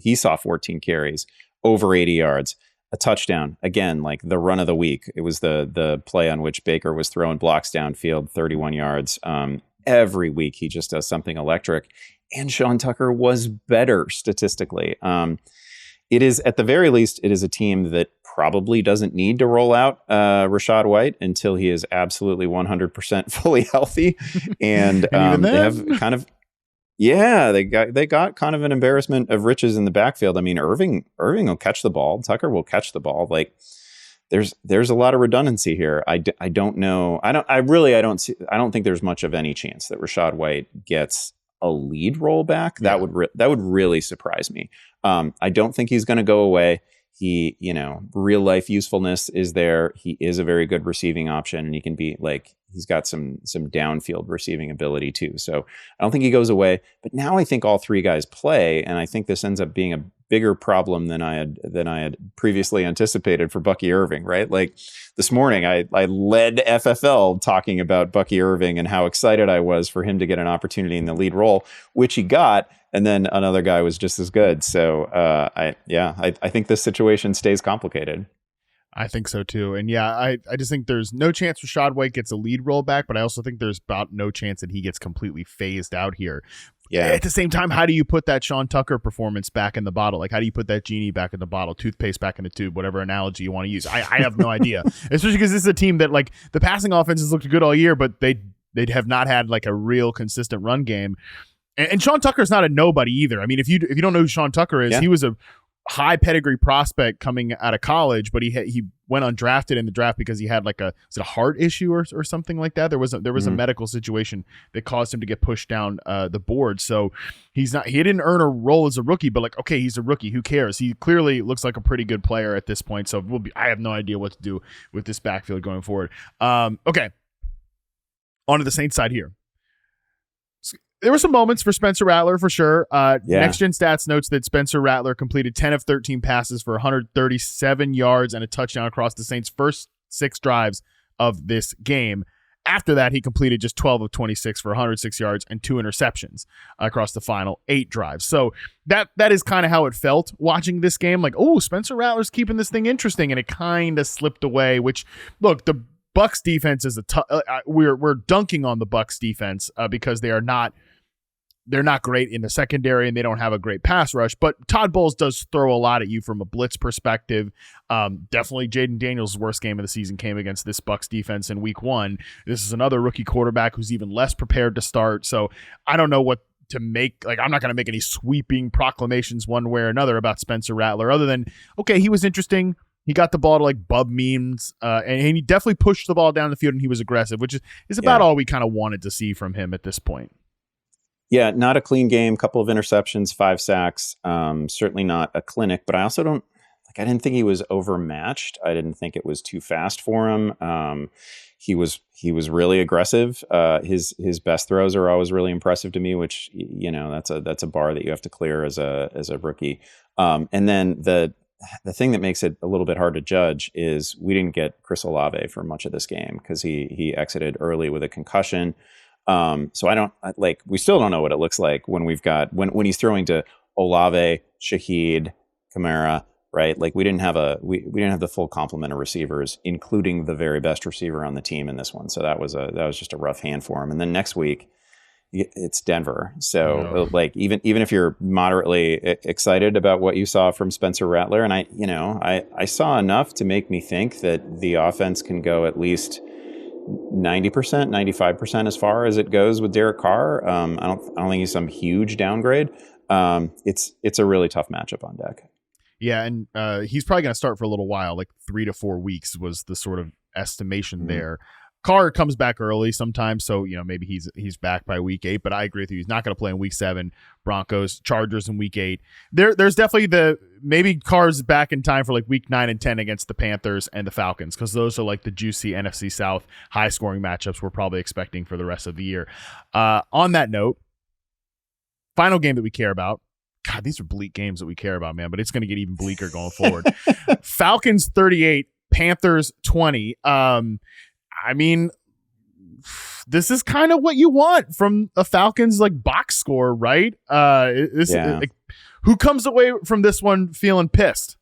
He saw 14 carries, over 80 yards, a touchdown. Again, like the run of the week. It was the play on which Baker was throwing blocks downfield, 31 yards. Every week he just does something electric. And Sean Tucker was better statistically. it is, at the very least, it is a team that probably doesn't need to roll out Rachaad White until he is absolutely 100% fully healthy. And, And they have kind of, yeah, they got kind of an embarrassment of riches in the backfield. I mean, Irving will catch the ball. Tucker will catch the ball. Like, there's a lot of redundancy here. I don't know. I don't think there's much of any chance that Rachaad White gets a lead rollback. Yeah. That would really surprise me. I don't think he's going to go away. He, real life usefulness is there. He is a very good receiving option, and he can be like, he's got some downfield receiving ability too. So I don't think he goes away. But now I think all three guys play, and I think this ends up being a bigger problem than I had previously anticipated for Bucky Irving, right? Like this morning, I led FFL talking about Bucky Irving and how excited I was for him to get an opportunity in the lead role, which he got. And then another guy was just as good. So I think this situation stays complicated. I think so too. And yeah, I just think there's no chance Rachaad White gets a lead rollback, but I also think there's about no chance that he gets completely phased out here. Yeah. At the same time, how do you put that Sean Tucker performance back in the bottle? Like, how do you put that genie back in the bottle, toothpaste back in the tube, whatever analogy you want to use? I have no idea. Especially because this is a team that, like, the passing offense has looked good all year, but they have not had like a real consistent run game. And Sean Tucker's not a nobody either. I mean, if you don't know who Sean Tucker is, he was a high pedigree prospect coming out of college, but he went undrafted in the draft because he had like a heart issue or something like that. There was a medical situation that caused him to get pushed down the board. So he didn't earn a role as a rookie, but like, okay, he's a rookie. Who cares? He clearly looks like a pretty good player at this point. So I have no idea what to do with this backfield going forward. Okay. On to the Saints side here. There were some moments for Spencer Rattler for sure. Next Gen Stats notes that Spencer Rattler completed 10 of 13 passes for 137 yards and a touchdown across the Saints' first 6 drives of this game. After that, he completed just 12 of 26 for 106 yards and 2 interceptions across the final 8 drives. So that is kind of how it felt watching this game. Like, oh, Spencer Rattler's keeping this thing interesting, and it kind of slipped away. Which, look, the Bucs defense is we're dunking on the Bucs defense because they're not great in the secondary and they don't have a great pass rush, but Todd Bowles does throw a lot at you from a blitz perspective. Definitely Jaden Daniels' worst game of the season came against this Bucs defense in week 1. This is another rookie quarterback who's even less prepared to start. So I don't know what to make. Like, I'm not going to make any sweeping proclamations one way or another about Spencer Rattler other than, okay, he was interesting. He got the ball to like bub memes, and he definitely pushed the ball down the field and he was aggressive, which is about all we kind of wanted to see from him at this point. Yeah, not a clean game, couple of interceptions, 5 sacks, certainly not a clinic, but I also I didn't think he was overmatched. I didn't think it was too fast for him. He was really aggressive. His best throws are always really impressive to me, which, that's a bar that you have to clear as a rookie. And then the thing that makes it a little bit hard to judge is we didn't get Chris Olave for much of this game because he exited early with a concussion. So we still don't know what it looks like when when he's throwing to Olave, Shaheed, Kamara, right? Like we didn't have the full complement of receivers, including the very best receiver on the team in this one. So that was just a rough hand for him. And then next week it's Denver. So like even if you're moderately excited about what you saw from Spencer Rattler, and I saw enough to make me think that the offense can go at least 90%, 95% as far as it goes with Derek Carr. I don't think he's some huge downgrade. It's a really tough matchup on deck. Yeah, and he's probably going to start for a little while, like 3 to 4 weeks was the sort of estimation there. Carr comes back early sometimes, so maybe he's back by week 8. But I agree with you; he's not going to play in week 7. Broncos, Chargers in week 8. There's definitely maybe Carr's back in time for like week 9 and 10 against the Panthers and the Falcons, because those are like the juicy NFC South high scoring matchups we're probably expecting for the rest of the year. On that note, final game that we care about. God, these are bleak games that we care about, man. But it's going to get even bleaker going forward. Falcons 38, Panthers 20. I mean, this is kind of what you want from a Falcons like box score, right? Who comes away from this one feeling pissed?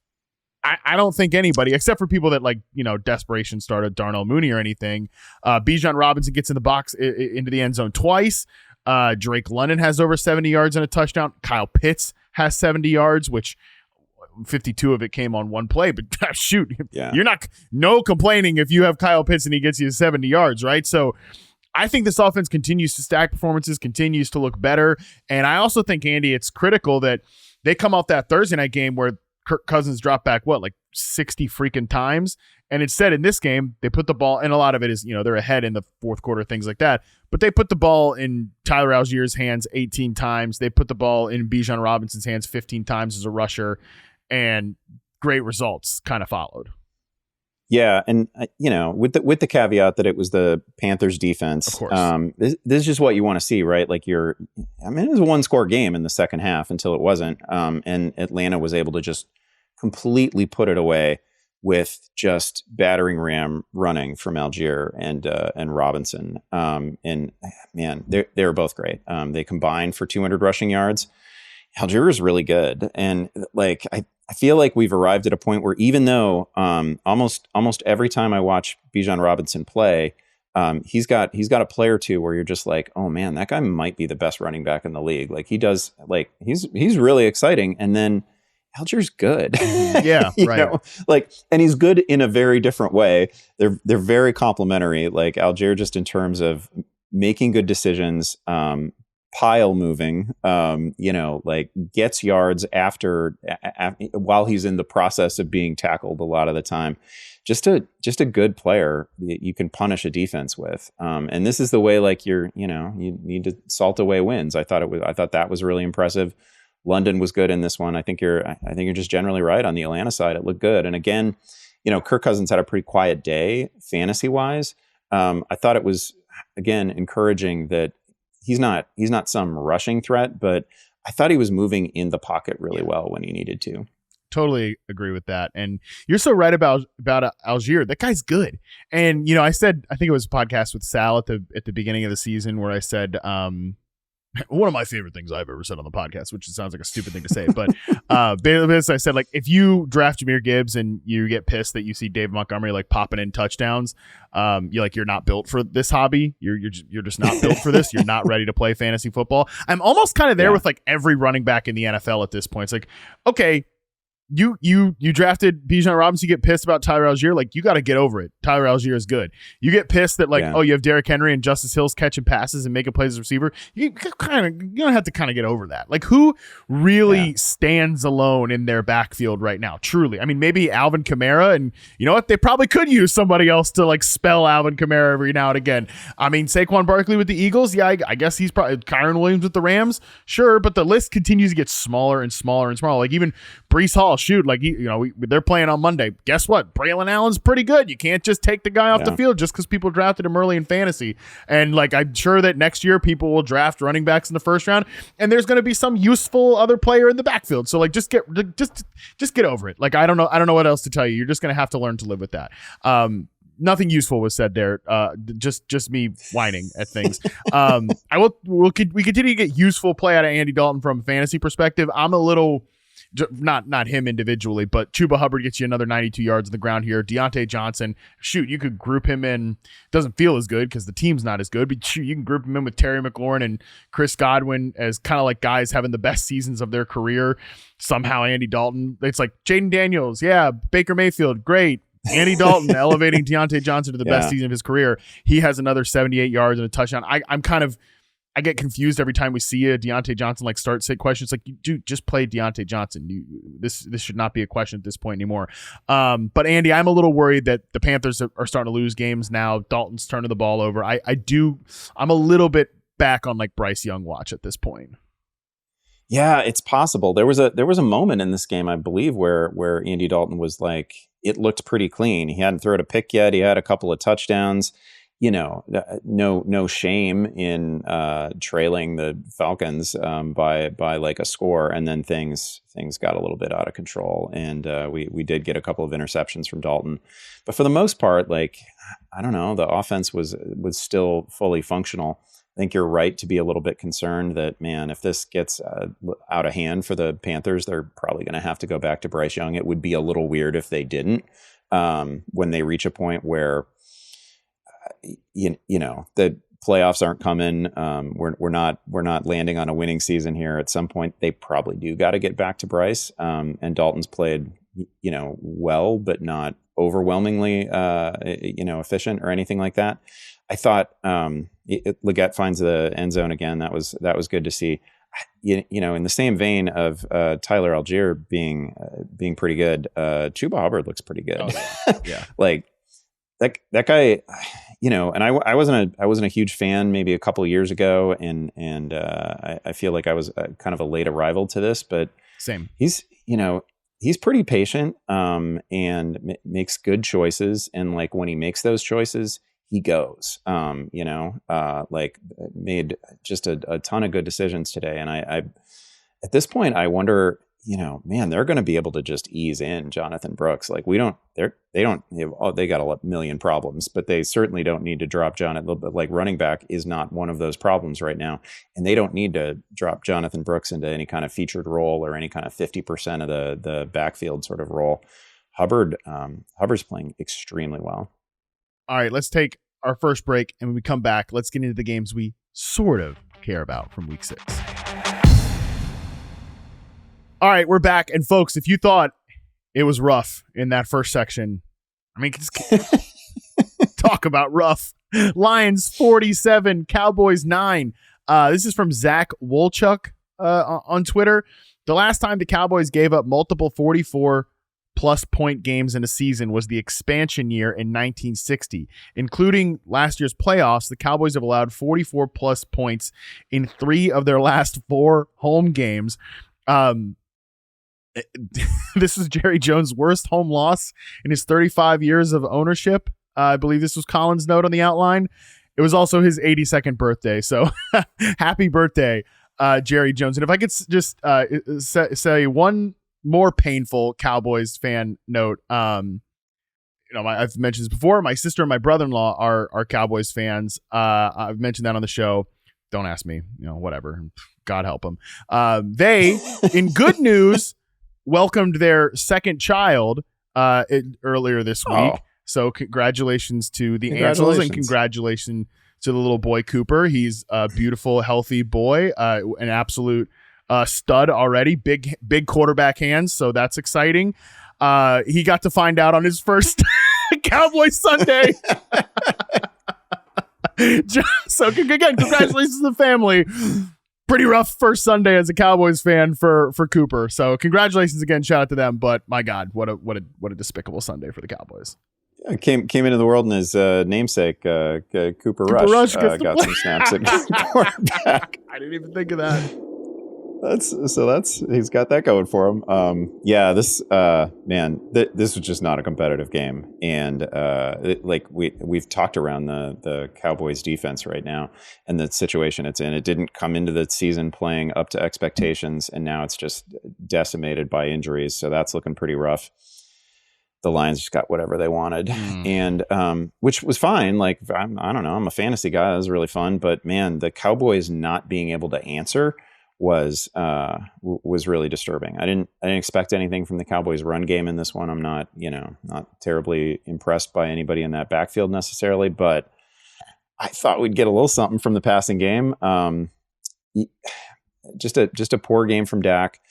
I don't think anybody, except for people that desperation started Darnell Mooney or anything. Bijan Robinson gets in the box into the end zone twice. Drake London has over 70 yards and a touchdown. Kyle Pitts has 70 yards, which 52 of it came on one play, but shoot, Yeah. you're no complaining if you have Kyle Pitts and he gets you 70 yards, right? So I think this offense continues to stack performances, continues to look better. And I also think, Andy, it's critical that they come off that Thursday night game where Kirk Cousins dropped back, 60 freaking times. And instead in this game, they put the ball, and a lot of it is, they're ahead in the fourth quarter, things like that. But they put the ball in Tyler Allgeier's hands 18 times. They put the ball in Bijan Robinson's hands 15 times as a rusher, and great results kind of followed. Yeah, and with the caveat that it was the Panthers defense, of course. This is just what you want to see, right? Like it was a 1-score game in the second half until it wasn't, and Atlanta was able to just completely put it away with just battering ram running from Allgeier and Robinson. And man, they were both great. They combined for 200 rushing yards. Allgeier is really good, and I feel like we've arrived at a point where even though almost every time I watch Bijan Robinson play, he's got a play or two where you're just like, oh man, that guy might be the best running back in the league. Like he's really exciting, and then Allgeier's good. Yeah, right. And he's good in a very different way. They're very complementary. Like Allgeier, just in terms of making good decisions, pile moving, gets yards after while he's in the process of being tackled a lot of the time. Just a good player that you can punish a defense with. And this is the way, you need to salt away wins. I thought that was really impressive. London was good in this one. I think you're just generally right on the Atlanta side. It looked good. And again, Kirk Cousins had a pretty quiet day fantasy wise. I thought it was, again, encouraging that he's not some rushing threat, but I thought he was moving in the pocket really well when he needed to. Totally agree with that. And you're so right about Allgeier. That guy's good. And, I think it was a podcast with Sal at the beginning of the season where I said, one of my favorite things I've ever said on the podcast, which sounds like a stupid thing to say, but I said, if you draft Jahmyr Gibbs and you get pissed that you see Dave Montgomery popping in touchdowns, you're not built for this hobby. You're just not built for this. You're not ready to play fantasy football. I'm almost kind of there with every running back in the NFL at this point. It's okay, you drafted Bijan Robinson, you get pissed about Tyler Allgeier, you got to get over it. Tyler Allgeier is good. You get pissed that you have Derrick Henry and Justice Hill's catching passes and making plays as a receiver. You don't have to kind of get over that. Who really stands alone in their backfield right now? Truly. I mean, maybe Alvin Kamara, and you know what? They probably could use somebody else to spell Alvin Kamara every now and again. I mean, Saquon Barkley with the Eagles. Yeah, I guess he's probably Kyron Williams with the Rams. Sure. But the list continues to get smaller and smaller and smaller. Even Breece Hall, shoot, they're playing on Monday. Guess what? Braylon Allen's pretty good. You can't just take the guy off the field just because people drafted him early in fantasy. And I'm sure that next year people will draft running backs in the first round, and there's going to be some useful other player in the backfield. So just get over it. I don't know what else to tell you. You're just going to have to learn to live with that. Nothing useful was said there. Just me whining at things. We continue to get useful play out of Andy Dalton from a fantasy perspective. I'm a little. Not him individually, but Chuba Hubbard gets you another 92 yards on the ground here. Deontay Johnson, shoot, you could group him in. Doesn't feel as good because the team's not as good, but shoot, you can group him in with Terry McLaurin and Chris Godwin as kind of guys having the best seasons of their career. Somehow Andy Dalton, it's Jaden Daniels, Baker Mayfield, great. Andy Dalton elevating Deontay Johnson to the best season of his career. He has another 78 yards and a touchdown. I get confused every time we see a Deontay Johnson start sit questions. Dude, just play Deontay Johnson. This should not be a question at this point anymore. But Andy, I'm a little worried that the Panthers are starting to lose games now. Dalton's turning the ball over. I'm a little bit back on Bryce Young watch at this point. Yeah, it's possible. There was a moment in this game, I believe, where Andy Dalton was it looked pretty clean. He hadn't thrown a pick yet. He had a couple of touchdowns. No shame in trailing the Falcons by a score, and then things got a little bit out of control, and we did get a couple of interceptions from Dalton, but for the most part, I don't know, the offense was still fully functional. I think you're right to be a little bit concerned that, man, if this gets out of hand for the Panthers, they're probably going to have to go back to Bryce Young. It would be a little weird if they didn't when they reach a point where. The playoffs aren't coming. We're not landing on a winning season here. At some point, they probably do got to get back to Bryce. And Dalton's played, well, but not overwhelmingly, efficient or anything like that. I thought Leggett finds the end zone again. That was good to see. In the same vein of Tyler Algier being pretty good, Chuba Hubbard looks pretty good. Oh, yeah. Like that guy, and I wasn't a huge fan maybe a couple of years ago, and I feel like I was kind of a late arrival to this, but same. He's pretty patient and makes good choices, and like when he makes those choices, he goes. Made just a ton of good decisions today, and I at this point I wonder, they're going to be able to just ease in Jonathan Brooks. Like they got a million problems, but they certainly don't need to drop Jonathan. Like running back is not one of those problems right now, and they don't need to drop Jonathan Brooks into any kind of featured role or any kind of 50% of the backfield sort of role. Hubbard's playing extremely well. All right, let's take our first break, and when we come back, let's get into the games we sort of care about from week 6. All right, we're back. And folks, if you thought it was rough in that first section, just talk about rough. Lions 47, Cowboys 9. This is from Zach Wolchuk on Twitter. The last time the Cowboys gave up multiple 44-plus point games in a season was the expansion year in 1960. Including last year's playoffs, the Cowboys have allowed 44-plus points in 3 of their last 4 home games. This is Jerry Jones' worst home loss in his 35 years of ownership. I believe this was Colin's note on the outline. It was also his 82nd birthday. So happy birthday, Jerry Jones. And if I could just say one more painful Cowboys fan note. I've mentioned this before. My sister and my brother-in-law are Cowboys fans. I've mentioned that on the show. Don't ask me, whatever. God help them. They, in good news, welcomed their second child earlier this week. So congratulations to the Ansels, and congratulations to the little boy Cooper. He's a beautiful, healthy boy, an absolute stud already. Big quarterback hands, so that's exciting. He got to find out on his first Cowboy Sunday. So again, congratulations to the family. Pretty rough first Sunday as a Cowboys fan for Cooper. So congratulations again. Shout out to them. But my God, what a despicable Sunday for the Cowboys. Yeah, came into the world, and his namesake Cooper Rush got some snaps at quarterback. I didn't even think of that. He's got that going for him. This this was just not a competitive game, and we've talked around the Cowboys defense right now and the situation it's in. It didn't come into the season playing up to expectations, and now it's just decimated by injuries. So that's looking pretty rough. The Lions just got whatever they wanted, and which was fine. Like I don't know, I'm a fantasy guy. That was really fun, but man, the Cowboys not being able to answer was really disturbing. I didn't expect anything from the Cowboys run game in this one. I'm not terribly impressed by anybody in that backfield necessarily, but I thought we'd get a little something from the passing game. Just a poor game from Dak.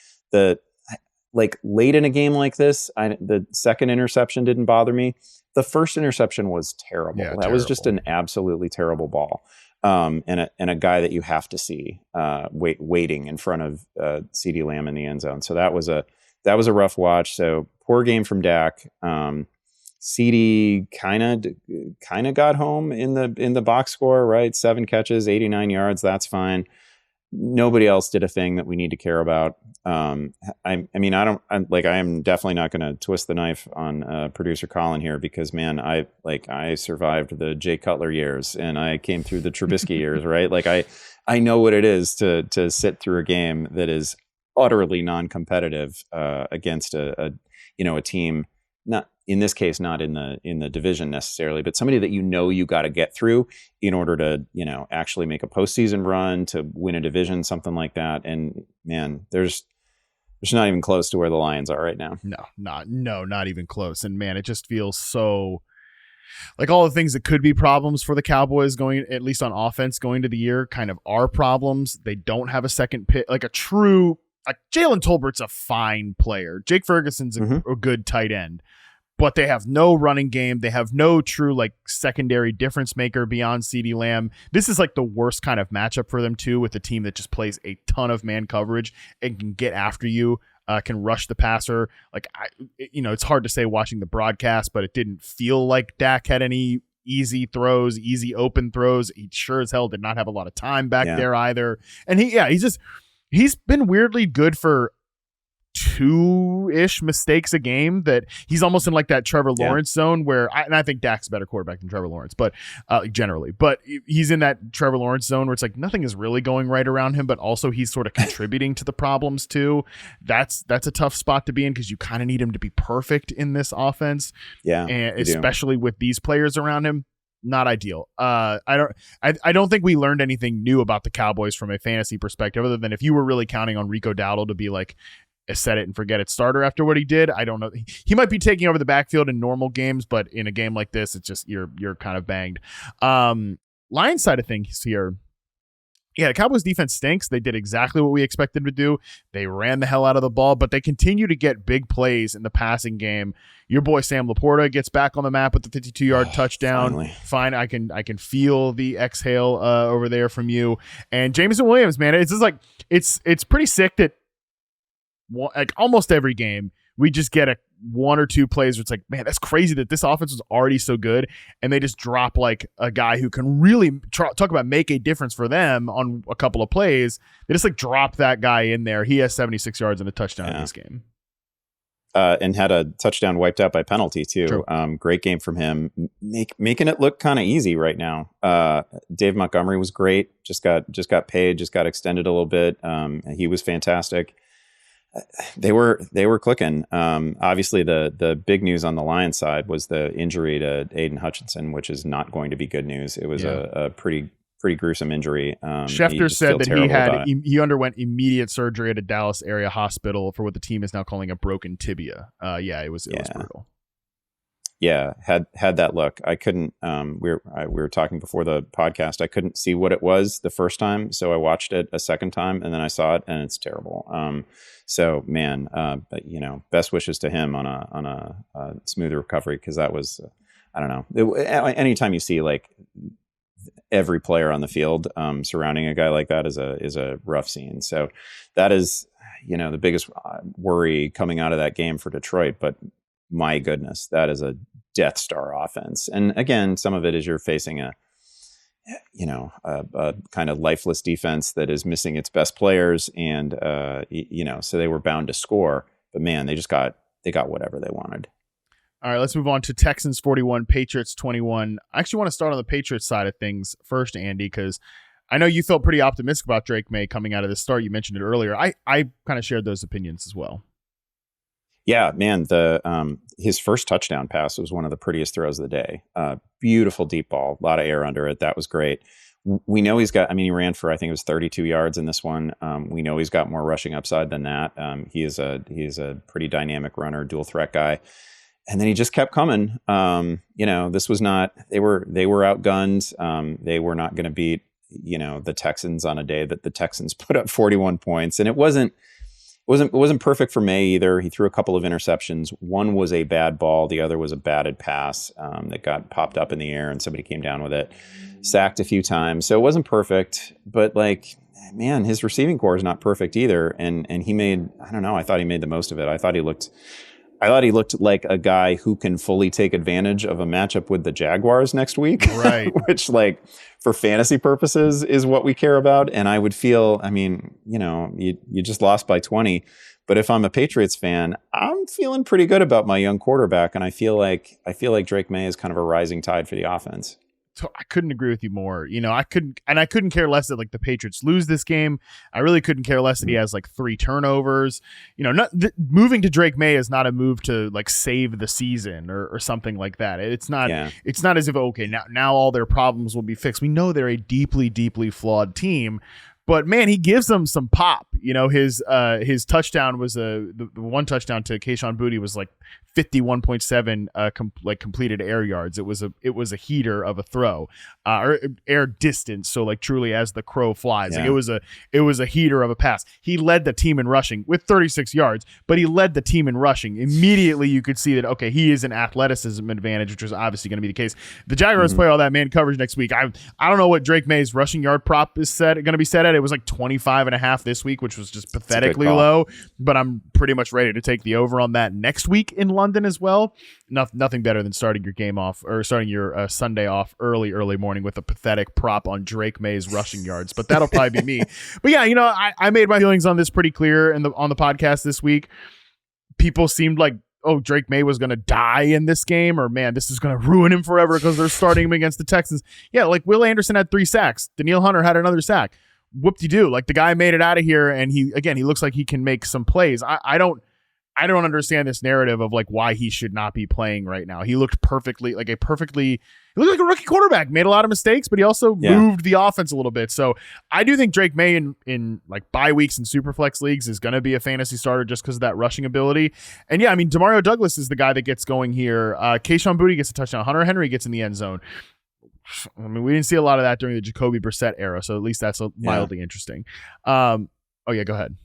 Late in a game like this, the second interception didn't bother me. The first interception was terrible. Yeah, that was just an absolutely terrible ball. And a guy that you have to see waiting in front of CeeDee Lamb in the end zone. So that was a rough watch. So poor game from Dak. CeeDee kind of got home in the box score, right? 7 catches, 89 yards. That's fine. Nobody else did a thing that we need to care about. I am definitely not going to twist the knife on producer Colin here, because man, I survived the Jay Cutler years and I came through the Trubisky years, right? Like I know what it is to sit through a game that is utterly non-competitive against a team, not in this case, not in the division necessarily, but somebody that you got to get through in order to actually make a postseason run, to win a division, something like that. And man, there's not even close to where the Lions are right now. No, not even close. And man, it just feels so like all the things that could be problems for the Cowboys going, at least on offense going to the year, kind of are problems. They don't have a second pick, like a true, like Jalen Tolbert's a fine player. Jake Ferguson's a good tight end, but they have no running game. They have no true like secondary difference maker beyond CeeDee Lamb. This is like the worst kind of matchup for them too, with a team that just plays a ton of man coverage and can get after you. Can rush the passer. Like, it's hard to say watching the broadcast, but it didn't feel like Dak had any easy throws, easy open throws. He sure as hell did not have a lot of time back there either. And he's been weirdly good for 2-ish mistakes a game, that he's almost in like that Trevor Lawrence zone where I think Dak's a better quarterback than Trevor Lawrence, but generally, but he's in that Trevor Lawrence zone where it's like nothing is really going right around him, but also he's sort of contributing to the problems too. That's a tough spot to be in, because you kind of need him to be perfect in this offense. Yeah. And especially with these players around him. Not ideal. I don't think we learned anything new about the Cowboys from a fantasy perspective, other than if you were really counting on Rico Dowdle to be like a set it and forget it starter after what he did. I don't know. He might be taking over the backfield in normal games, but in a game like this, it's just you're kind of banged. Lions side of things here. Yeah, the Cowboys defense stinks. They did exactly what we expected to do. They ran the hell out of the ball, but they continue to get big plays in the passing game. Your boy Sam Laporta gets back on the map with the 52-yard touchdown. Finally. Fine, I can feel the exhale over there from you. And Jameson Williams, man, it's just like it's pretty sick that like almost every game we just get one or two plays where it's like, man, that's crazy that this offense was already so good, and they just drop like a guy who can really talk about make a difference for them on a couple of plays. They just like drop that guy in there. He has 76 yards and a touchdown in this game. And had a touchdown wiped out by penalty too. Great game from him, making it look kind of easy right now. Dave Montgomery was great. Just got paid. Just got extended a little bit. He was fantastic. They were clicking. Obviously, the big news on the Lions side was the injury to Aiden Hutchinson, which is not going to be good news. It was a pretty gruesome injury. Schefter said that he underwent immediate surgery at a Dallas area hospital for what the team is now calling a broken tibia. It was brutal. Yeah, had that look. I couldn't. We were talking before the podcast. I couldn't see what it was the first time, so I watched it a second time, and then I saw it, and it's terrible. So man, but best wishes to him on a smooth recovery, because that was, I don't know. Anytime you see like every player on the field surrounding a guy like that is a rough scene. So that is the biggest worry coming out of that game for Detroit. But my goodness, that is a Death Star offense. And again, some of it is you're facing a kind of lifeless defense that is missing its best players, and so they were bound to score. But man, they got whatever they wanted. All right, let's move on to Texans 41, Patriots 21. I actually want to start on the Patriots side of things first, Andy, because I know you felt pretty optimistic about Drake May coming out of the start. You mentioned it earlier. I kind of shared those opinions as well. Yeah, man, his first touchdown pass was one of the prettiest throws of the day. Beautiful deep ball, a lot of air under it. That was great. We know he ran for, I think it was 32 yards in this one. We know he's got more rushing upside than that. He is a pretty dynamic runner, dual threat guy. And then he just kept coming. This was not, they were outgunned. They were not going to beat, the Texans on a day that the Texans put up 41 points. And it wasn't perfect for May either. He threw a couple of interceptions. One was a bad ball. The other was a batted pass that got popped up in the air and somebody came down with it. Sacked a few times. So it wasn't perfect, but man, his receiving core is not perfect either. And he made, I don't know, I thought he made the most of it. I thought he looked like a guy who can fully take advantage of a matchup with the Jaguars next week. Right. Which for fantasy purposes is what we care about. And I would feel, you just lost by 20. But if I'm a Patriots fan, I'm feeling pretty good about my young quarterback. And I feel like Drake May is kind of a rising tide for the offense. So I couldn't agree with you more. I couldn't care less that the Patriots lose this game. I really couldn't care less that he has 3 turnovers. Moving to Drake May is not a move to save the season or something like that. It's not. Yeah. It's not as if now all their problems will be fixed. We know they're a deeply, deeply flawed team. But man, he gives them some pop. You know, his touchdown was the one touchdown to Kayshon Boutte was like 51.7 completed air yards. It was a heater of a throw, or air distance. So like truly as the crow flies, like it was a heater of a pass. He led the team in rushing with 36 yards, but he led the team in rushing. Immediately you could see that, okay, he is an athleticism advantage, which is obviously going to be the case. The Jaguars play all that man coverage next week. I don't know what Drake May's rushing yard prop is going to be set at. It was like 25.5 this week, which was just pathetically low, but I'm pretty much ready to take the over on that next week in London as well. Nothing better than starting your game off, or starting your Sunday off early morning with a pathetic prop on Drake May's rushing yards, but that'll probably be me. But yeah, you know, I made my feelings on this pretty clear on the podcast this week. People seemed like, oh, Drake May was going to die in this game, or man, this is going to ruin him forever because they're starting him against the Texans. Yeah, like Will Anderson had 3 sacks. Danielle Hunter had another sack. Whoop-de-doo. Like the guy made it out of here, and he looks like he can make some plays. I don't understand this narrative of like why he should not be playing right now. He looked he looked like a rookie quarterback, made a lot of mistakes, but he also moved the offense a little bit. So I do think Drake May in like bye weeks and superflex leagues is going to be a fantasy starter just because of that rushing ability. And yeah, I mean, Demario Douglas is the guy that gets going here. Kayshon Boutte gets a touchdown. Hunter Henry gets in the end zone. I mean, we didn't see a lot of that during the Jacoby Brissett era, so at least that's mildly interesting. Oh yeah, go ahead.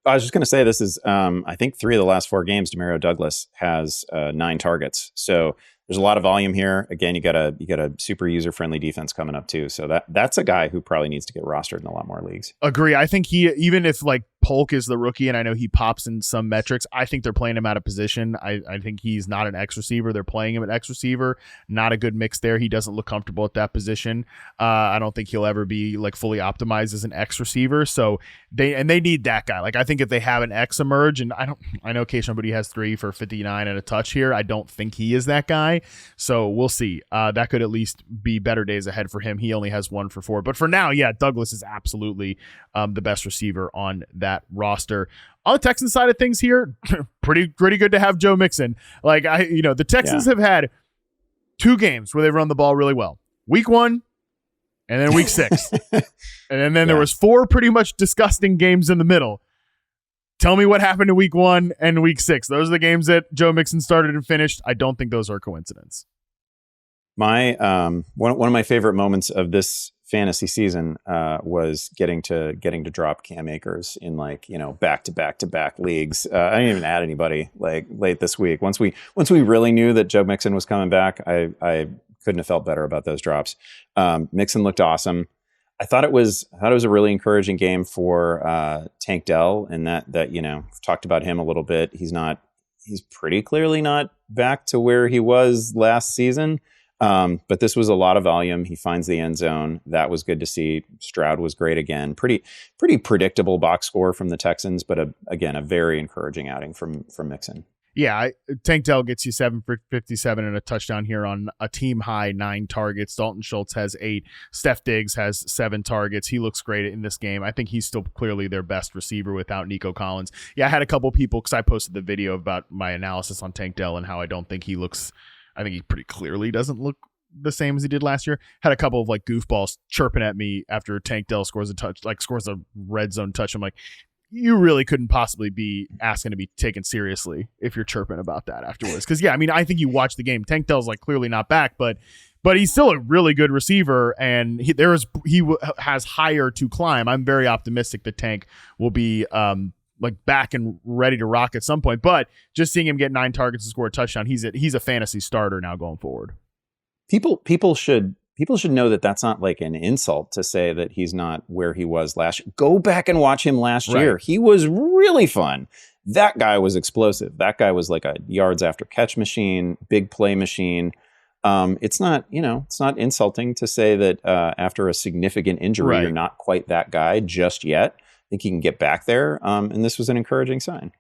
I was just going to say this is, I think 3 of the last 4 games, Demario Douglas has 9 targets. So there's a lot of volume here. Again, you got a super user friendly defense coming up too. So that's a guy who probably needs to get rostered in a lot more leagues. Agree. I think even if like Polk is the rookie, and I know he pops in some metrics, I think they're playing him out of position. I think he's not an X receiver. They're playing him at X receiver. Not a good mix there. He doesn't look comfortable at that position. I don't think he'll ever be like fully optimized as an X receiver. So they need that guy. Like I think if they have an X emerge, and I know Kayshon Boutte has 3 for 59 and a touch here. I don't think he is that guy. So we'll see. That could at least be better days ahead for him. He only has 1 for 4. But for now, yeah, Douglas is absolutely the best receiver on that roster. On the Texans side of things here, pretty good to have Joe Mixon. Like the Texans have had 2 games where they've run the ball really well. Week 1 and then week 6. and then there was 4 pretty much disgusting games in the middle. Tell me what happened to week 1 and week 6. Those are the games that Joe Mixon started and finished. I don't think those are a coincidence. My one of my favorite moments of this fantasy season was getting to drop Cam Akers in back to back leagues. I didn't even add anybody like late this week. Once we really knew that Joe Mixon was coming back, I couldn't have felt better about those drops. Mixon looked awesome. I thought it was a really encouraging game for Tank Dell, and that we've talked about him a little bit. He's pretty clearly not back to where he was last season. But this was a lot of volume. He finds the end zone. That was good to see. Stroud was great again. Pretty predictable box score from the Texans, but again, a very encouraging outing from Mixon. Yeah, Tank Dell gets you 7 for 57 and a touchdown here on a team high 9 targets. Dalton Schultz has 8. Steph Diggs has 7 targets. He looks great in this game. I think he's still clearly their best receiver without Nico Collins. Yeah, I had a couple people, because I posted the video about my analysis on Tank Dell and how I don't think he looks, I think he pretty clearly doesn't look the same as he did last year. Had a couple of like goofballs chirping at me after Tank Dell scores a red zone touch. I'm like, you really couldn't possibly be asking to be taken seriously if you're chirping about that afterwards. Because yeah, I mean, I think you watch the game. Tank Dell's like clearly not back, but he's still a really good receiver, and he has higher to climb. I'm very optimistic that Tank will be back and ready to rock at some point. But just seeing him get 9 targets and score a touchdown, he's a fantasy starter now going forward. People should know that that's not like an insult to say that he's not where he was last year. Go back and watch him last year. He was really fun. That guy was explosive. That guy was like a yards after catch machine, big play machine. It's not insulting to say that after a significant injury, you're not quite that guy just yet. I think he can get back there. And this was an encouraging sign.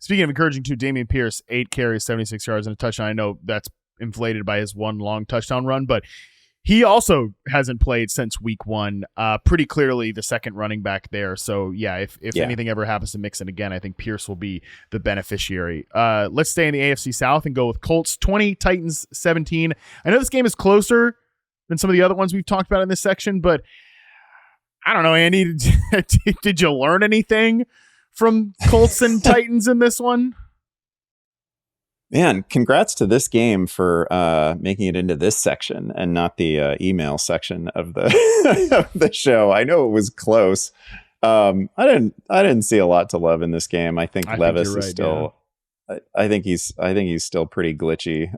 Speaking of encouraging too, Dameon Pierce, 8 carries, 76 yards and a touchdown. I know that's inflated by his 1 long touchdown run, but he also hasn't played since week 1. Pretty clearly the second running back there. So yeah, if anything ever happens to Mixon again, I think Pierce will be the beneficiary. Let's stay in the AFC South and go with Colts 20, Titans 17. I know this game is closer than some of the other ones we've talked about in this section, but I don't know, Andy. Did you learn anything from Colts and Titans in this one? Man, congrats to this game for making it into this section and not the email section of the of the show. I know it was close. I didn't see a lot to love in this game. I think Levis is still. Yeah. I think he's still pretty glitchy.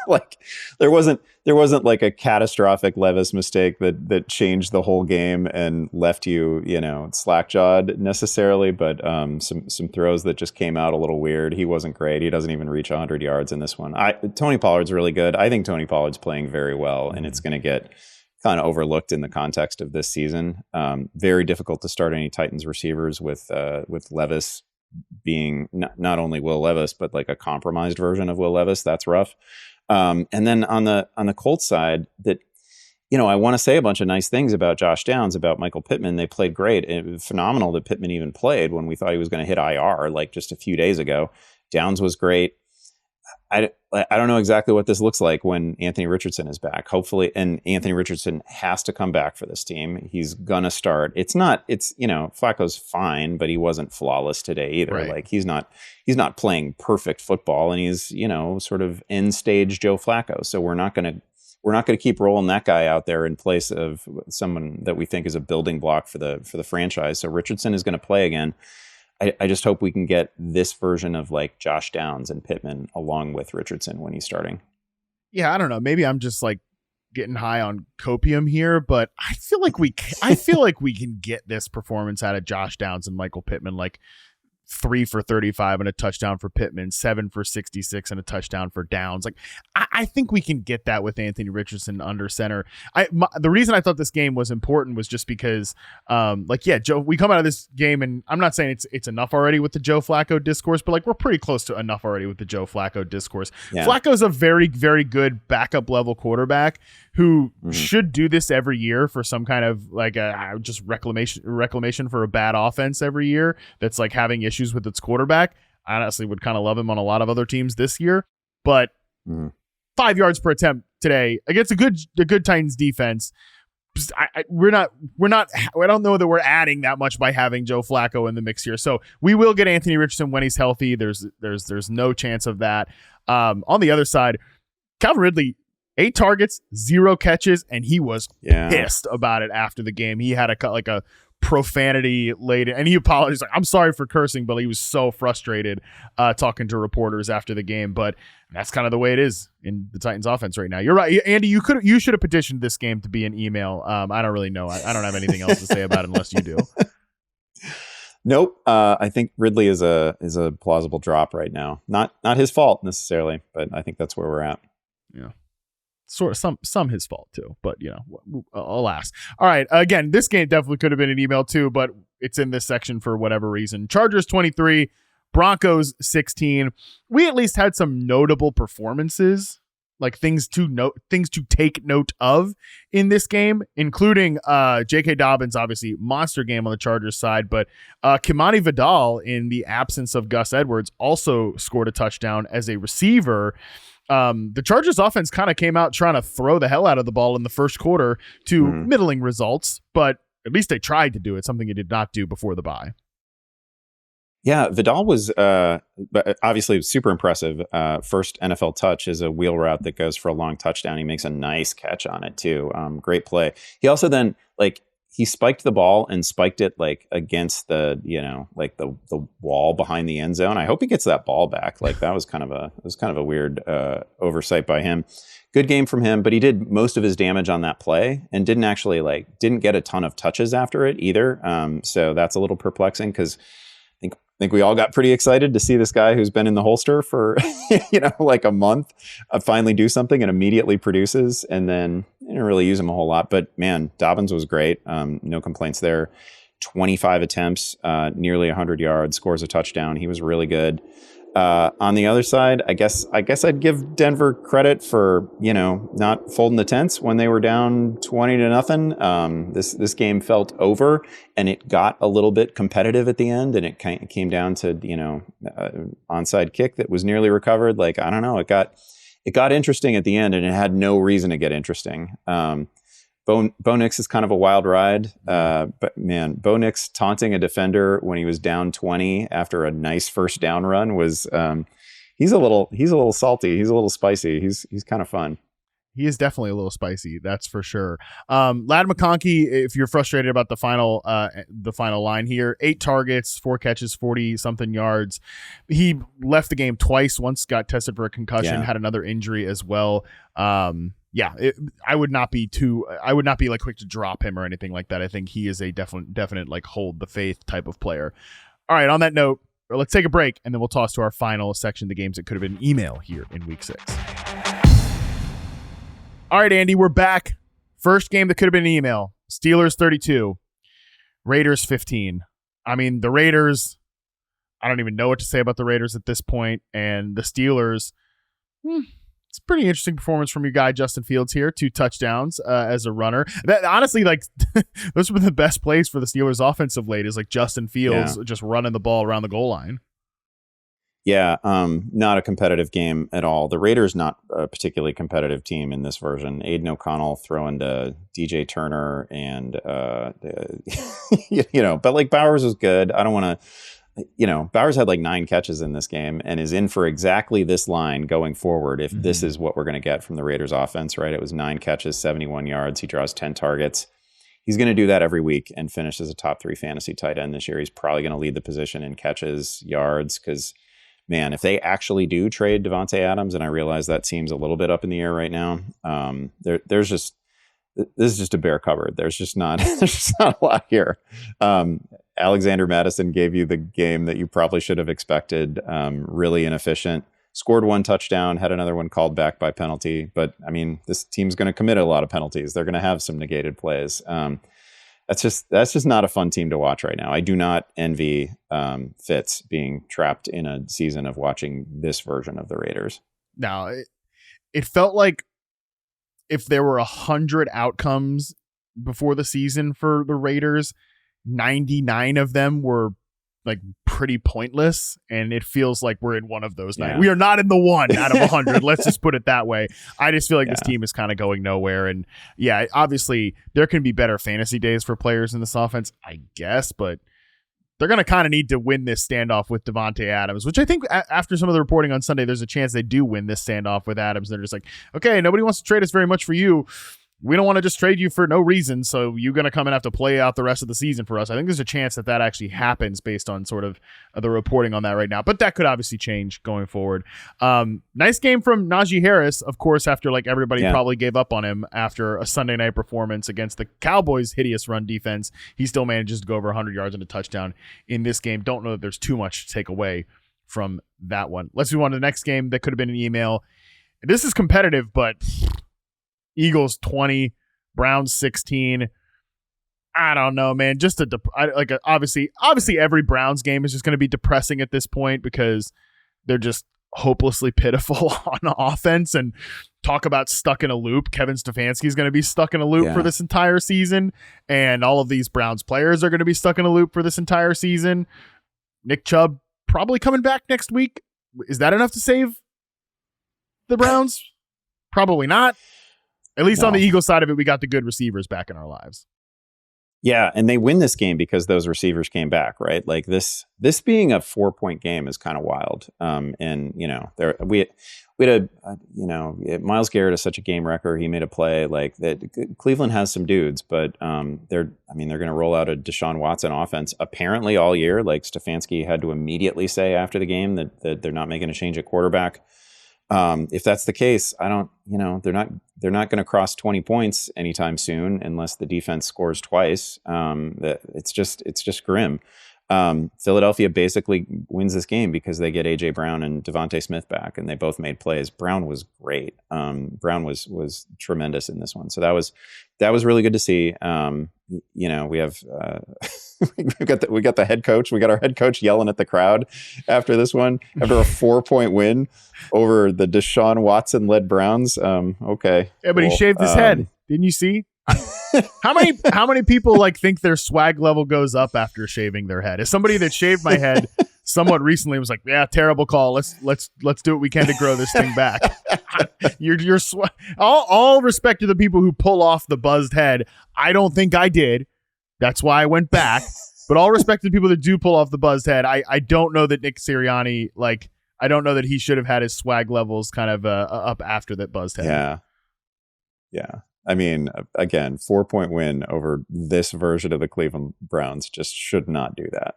Like there wasn't like a catastrophic Levis mistake that changed the whole game and left you slack-jawed necessarily, but some throws that just came out a little weird. He wasn't great. He doesn't even reach 100 yards in this one. Tony Pollard's really good. I think Tony Pollard's playing very well, and it's going to get kind of overlooked in the context of this season. Very difficult to start any Titans receivers with Levis being not only Will Levis, but like a compromised version of Will Levis. That's rough. And then on the Colts side, that, I want to say a bunch of nice things about Josh Downs, about Michael Pittman. They played great. It was phenomenal that Pittman even played when we thought he was going to hit IR like just a few days ago. Downs was great. I don't know exactly what this looks like when Anthony Richardson is back. Hopefully, and Anthony Richardson has to come back for this team. He's gonna start. Flacco's fine, but he wasn't flawless today either. Right. Like he's not playing perfect football, and he's sort of end stage Joe Flacco. So we're not gonna keep rolling that guy out there in place of someone that we think is a building block for the franchise. So Richardson is going to play again. I just hope we can get this version of like Josh Downs and Pittman along with Richardson when he's starting. Yeah, I don't know. Maybe I'm just like getting high on copium here, but I feel like we can get this performance out of Josh Downs and Michael Pittman, like 3 for 35 and a touchdown for Pittman, 7 for 66 and a touchdown for Downs. Like I think we can get that with Anthony Richardson under center. The reason I thought this game was important was just because, Joe, we come out of this game, and I'm not saying it's enough already with the Joe Flacco discourse, but like we're pretty close to enough already with the Joe Flacco discourse. Yeah. Flacco's a very, very good backup level quarterback who should do this every year for some kind of like just reclamation for a bad offense every year that's like having issues with its quarterback. I honestly would kind of love him on a lot of other teams this year, but 5 yards per attempt today against a good Titans defense. I don't know that we're adding that much by having Joe Flacco in the mix here. So we will get Anthony Richardson when he's healthy. There's no chance of that. On the other side, Calvin Ridley, 8 targets, 0 catches, and he was pissed about it after the game. He had a profanity laden, and he apologized. Like, I'm sorry for cursing, but he was so frustrated talking to reporters after the game. But that's kind of the way it is in the Titans offense right now. You're right, Andy. You should have petitioned this game to be an email. I don't really know. I don't have anything else to say about it unless you do. Nope. I think Ridley is a plausible drop right now. Not his fault necessarily, but I think that's where we're at. Yeah. Sort of some his fault too, but alas. All right, again, this game definitely could have been an email too, but it's in this section for whatever reason. Chargers 23, Broncos 16. We at least had some notable performances, like things to take note of in this game, including J.K. Dobbins, obviously monster game on the Chargers side, but Kimani Vidal, in the absence of Gus Edwards, also scored a touchdown as a receiver. The Chargers offense kind of came out trying to throw the hell out of the ball in the first quarter to middling results, but at least they tried to do it, something he did not do before the bye. Yeah, Vidal was obviously super impressive. First NFL touch is a wheel route that goes for a long touchdown. He makes a nice catch on it too. Great play. He also then he spiked the ball and spiked it like against the the wall behind the end zone. I hope he gets that ball back. Like that was kind of a weird oversight by him. Good game from him, but he did most of his damage on that play and didn't get a ton of touches after it either. So that's a little perplexing because I think we all got pretty excited to see this guy who's been in the holster for, like a month finally do something and immediately produces, and then didn't really use him a whole lot. But man, Dobbins was great. No complaints there. 25 attempts, nearly 100 yards, scores a touchdown. He was really good. On the other side, I guess I'd give Denver credit for, not folding the tents when they were down 20-0. This game felt over, and it got a little bit competitive at the end, and it came down to, onside kick that was nearly recovered. Like, I don't know, it got interesting at the end, and it had no reason to get interesting. Bo Nix is kind of a wild ride. But man, Bo Nix taunting a defender when he was down 20 after a nice first down run was he's a little salty. He's a little spicy. He's kind of fun. He is definitely a little spicy, that's for sure. Ladd McConkey, if you're frustrated about the final line here, 8 targets, 4 catches, 40-something yards. He left the game twice. Once got tested for a concussion, had another injury as well. I would not be like quick to drop him or anything like that. I think he is a definite like hold the faith type of player. All right, on that note, let's take a break, and then we'll toss to our final section, the games that could have been email here in week 6. All right, Andy, we're back. First game that could have been an email. Steelers 32, Raiders 15. I mean, the Raiders, I don't even know what to say about the Raiders at this point. And the Steelers, it's a pretty interesting performance from your guy, Justin Fields here. 2 touchdowns as a runner. That honestly, like, those have been the best plays for the Steelers offense of late, is like Justin Fields just running the ball around the goal line. Yeah, not a competitive game at all. The Raiders not a particularly competitive team in this version. Aiden O'Connell throwing to DJ Turner and, but like Bowers was good. I don't want to, Bowers had like 9 catches in this game and is in for exactly this line going forward. If this is what we're going to get from the Raiders offense, right? It was 9 catches, 71 yards. He draws 10 targets. He's going to do that every week and finish as a top 3 fantasy tight end this year. He's probably going to lead the position in catches, yards, because man, if they actually do trade Devontae Adams, and I realize that seems a little bit up in the air right now, this is just a bare cupboard. There's just not a lot here. Alexander Mattison gave you the game that you probably should have expected. Really inefficient. Scored 1 touchdown, had another one called back by penalty. But I mean, this team's going to commit a lot of penalties. They're going to have some negated plays. That's just not a fun team to watch right now. I do not envy Fitz being trapped in a season of watching this version of the Raiders. Now, it felt like if there were 100 outcomes before the season for the Raiders, 99 of them were like pretty pointless, and it feels like we're in one of those 9. We are not in the 1 out of 100. Let's just put it that way. I just feel like this team is kind of going nowhere, and obviously there can be better fantasy days for players in this offense, I guess, but they're going to kind of need to win this standoff with Devontae Adams, which I think after some of the reporting on Sunday, there's a chance they do win this standoff with Adams. They're just like, okay, nobody wants to trade us very much for you. We don't want to just trade you for no reason, so you're going to come and have to play out the rest of the season for us. I think there's a chance that actually happens based on sort of the reporting on that right now, but that could obviously change going forward. Nice game from Najee Harris, of course, after like everybody probably gave up on him after a Sunday night performance against the Cowboys' hideous run defense. He still manages to go over 100 yards and a touchdown in this game. Don't know that there's too much to take away from that one. Let's move on to the next game that could have been an email. This is competitive, but Eagles 20, Browns 16. I don't know, man. Just obviously every Browns game is just going to be depressing at this point because they're just hopelessly pitiful on offense. And talk about stuck in a loop. Kevin Stefanski is going to be stuck in a loop for this entire season, and all of these Browns players are going to be stuck in a loop for this entire season. Nick Chubb probably coming back next week. Is that enough to save the Browns? Probably not. At least on the Eagles side of it, we got the good receivers back in our lives. Yeah, and they win this game because those receivers came back, right? Like this being a 4-point game is kind of wild. And we had Myles Garrett is such a game wrecker. He made a play like that. Cleveland has some dudes, but they're going to roll out a Deshaun Watson offense apparently all year. Like Stefanski had to immediately say after the game that they're not making a change at quarterback. If that's the case, they're not going to cross 20 points anytime soon unless the defense scores twice. It's just grim. Philadelphia basically wins this game because they get AJ Brown and Devontae Smith back, and they both made plays. Brown was great. Brown was tremendous in this one. So that was really good to see. We have we got the head coach. We got our head coach yelling at the crowd after this one, after a 4-point win over the Deshaun Watson led Browns. Okay. Yeah, but he shaved his head. Didn't you see? How many people like think their swag level goes up after shaving their head? As somebody that shaved my head somewhat recently was like, yeah, terrible call. Let's do what we can to grow this thing back. All respect to the people who pull off the buzzed head. I don't think I did. That's why I went back. But all respect to the people that do pull off the buzzed head. I don't know that Nick Sirianni, like, I don't know that he should have had his swag levels kind of up after that buzzed head. Yeah. I mean, again, 4-point win over this version of the Cleveland Browns just should not do that.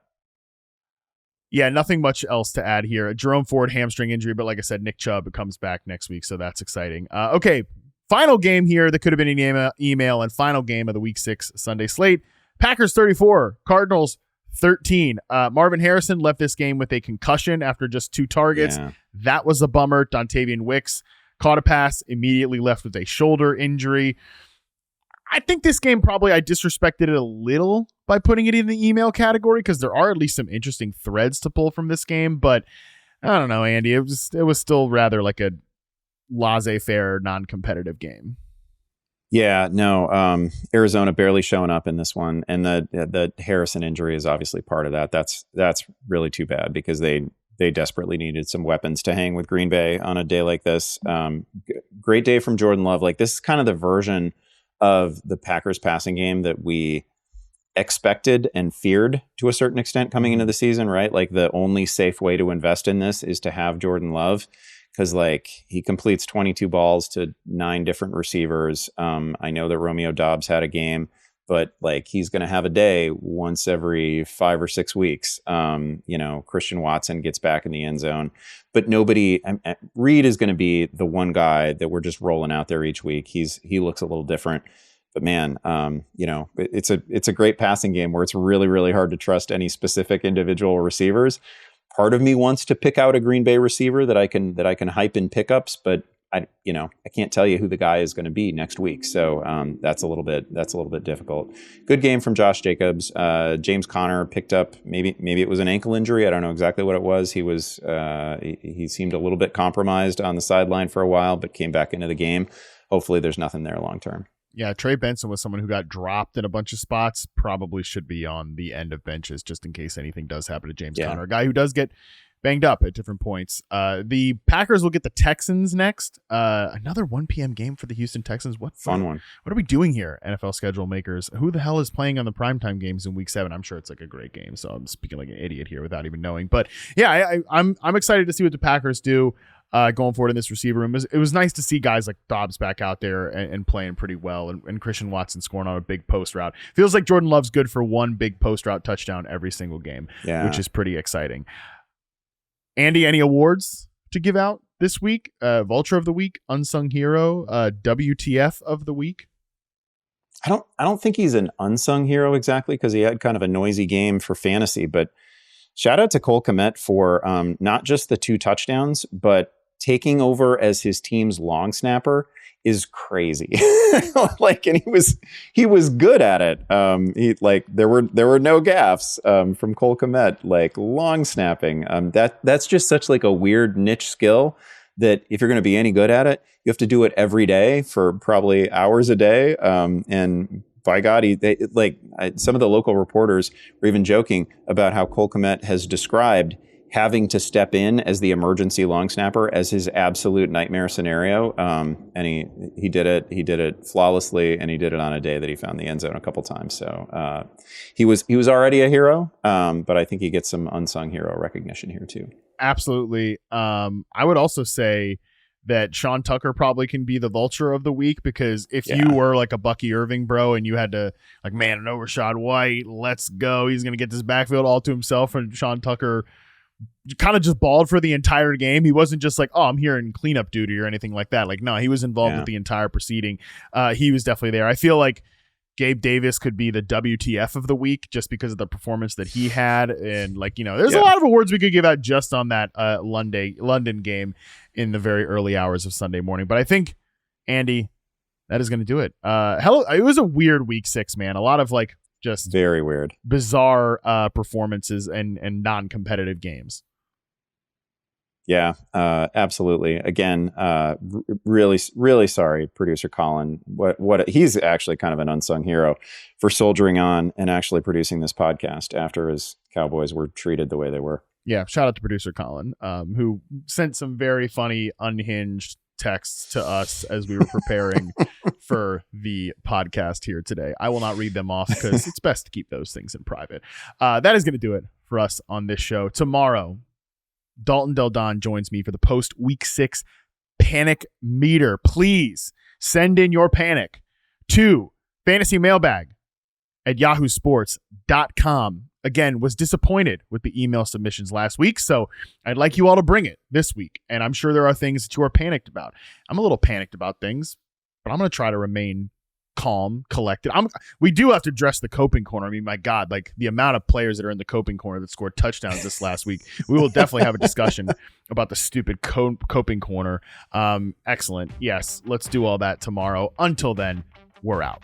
Yeah, nothing much else to add here. Jerome Ford hamstring injury, but like I said, Nick Chubb comes back next week, so that's exciting. Okay, final game here that could have been an email and final game of the Week 6 Sunday slate. Packers 34, Cardinals 13. Marvin Harrison left this game with a concussion after just 2 targets. Yeah. That was a bummer. Dontavian Wicks caught a pass, immediately left with a shoulder injury. I think this game probably I disrespected it a little by putting it in the email category because there are at least some interesting threads to pull from this game. But I don't know, Andy. It was still rather like a laissez-faire, non-competitive game. Yeah, no. Arizona barely showing up in this one, and the Harrison injury is obviously part of that. That's really too bad because they desperately needed some weapons to hang with Green Bay on a day like this. Great day from Jordan Love. Like, this is kind of the version of the Packers passing game that we expected and feared to a certain extent coming into the season, right? Like, the only safe way to invest in this is to have Jordan Love, because like he completes 22 balls to 9 different receivers. I know that Romeo Doubs had a game, but like he's going to have a day once every 5 or 6 weeks. Christian Watson gets back in the end zone, but Reed is going to be the one guy that we're just rolling out there each week. He looks a little different, but man, it's a great passing game where it's really, really hard to trust any specific individual receivers. Part of me wants to pick out a Green Bay receiver that I can hype in pickups, but I can't tell you who the guy is going to be next week. So that's a little bit difficult. Good game from Josh Jacobs. James Conner picked up, maybe it was an ankle injury. I don't know exactly what it was. He seemed a little bit compromised on the sideline for a while, but came back into the game. Hopefully there's nothing there long term. Yeah, Trey Benson was someone who got dropped in a bunch of spots, probably should be on the end of benches just in case anything does happen to James Conner, a guy who does get banged up at different points. The Packers will get the Texans next. Another 1 p.m. game for the Houston Texans. Fun one. What are we doing here, NFL schedule makers? Who the hell is playing on the primetime games in Week 7? I'm sure it's like a great game, so I'm speaking like an idiot here without even knowing. But yeah, I'm excited to see what the Packers do. Going forward in this receiver room. It was nice to see guys like Dobbs back out there and playing pretty well, and Christian Watson scoring on a big post route. Feels like Jordan Love's good for one big post route touchdown every single game, which is pretty exciting. Andy, any awards to give out this week? Vulture of the Week, Unsung Hero, WTF of the Week? I don't think he's an unsung hero exactly because he had kind of a noisy game for fantasy, but shout out to Cole Kmet for not just the 2 touchdowns, but taking over as his team's long snapper is crazy. And he was good at it. There were no gaffes from Cole Kmet, like long snapping. That's just such like a weird niche skill that if you're going to be any good at it, you have to do it every day for probably hours a day. And by God, some of the local reporters were even joking about how Cole Kmet has described having to step in as the emergency long snapper as his absolute nightmare scenario. And he did it flawlessly, and he did it on a day that he found the end zone a couple times. So he was already a hero, but I think he gets some unsung hero recognition here too. Absolutely. I would also say that Sean Tucker probably can be the vulture of the week, because if you were like a Bucky Irving bro and you had to like, man, no Rashad White, let's go, he's going to get this backfield all to himself, and Sean Tucker kind of just balled for the entire game. He wasn't just like, oh, I'm here in cleanup duty or anything like that. Like, no, he was involved with the entire proceeding. He was definitely there. I feel like Gabe Davis could be the WTF of the week just because of the performance that he had. And like, there's a lot of awards we could give out just on that London game in the very early hours of Sunday morning. But I think, Andy, that is going to do it. It was a weird week 6, man. A lot of like just very weird, bizarre performances and non-competitive games. Yeah, absolutely. Again, really, really sorry, producer Colin. He's actually kind of an unsung hero for soldiering on and actually producing this podcast after his Cowboys were treated the way they were. Yeah, shout out to producer Colin, who sent some very funny, unhinged texts to us as we were preparing for the podcast here today. I will not read them off because it's best to keep those things in private. That is going to do it for us on this show. Tomorrow, Dalton Del Don joins me for the post Week 6 panic meter. Please send in your panic to fantasymailbag@yahoosports.com. Again, was disappointed with the email submissions last week, so I'd like you all to bring it this week. And I'm sure there are things that you are panicked about. I'm a little panicked about things, but I'm going to try to remain calm, collected. We do have to address the coping corner. I mean, my God, like the amount of players that are in the coping corner that scored touchdowns this last week. We will definitely have a discussion about the stupid coping corner. Excellent. Yes, let's do all that tomorrow. Until then, we're out.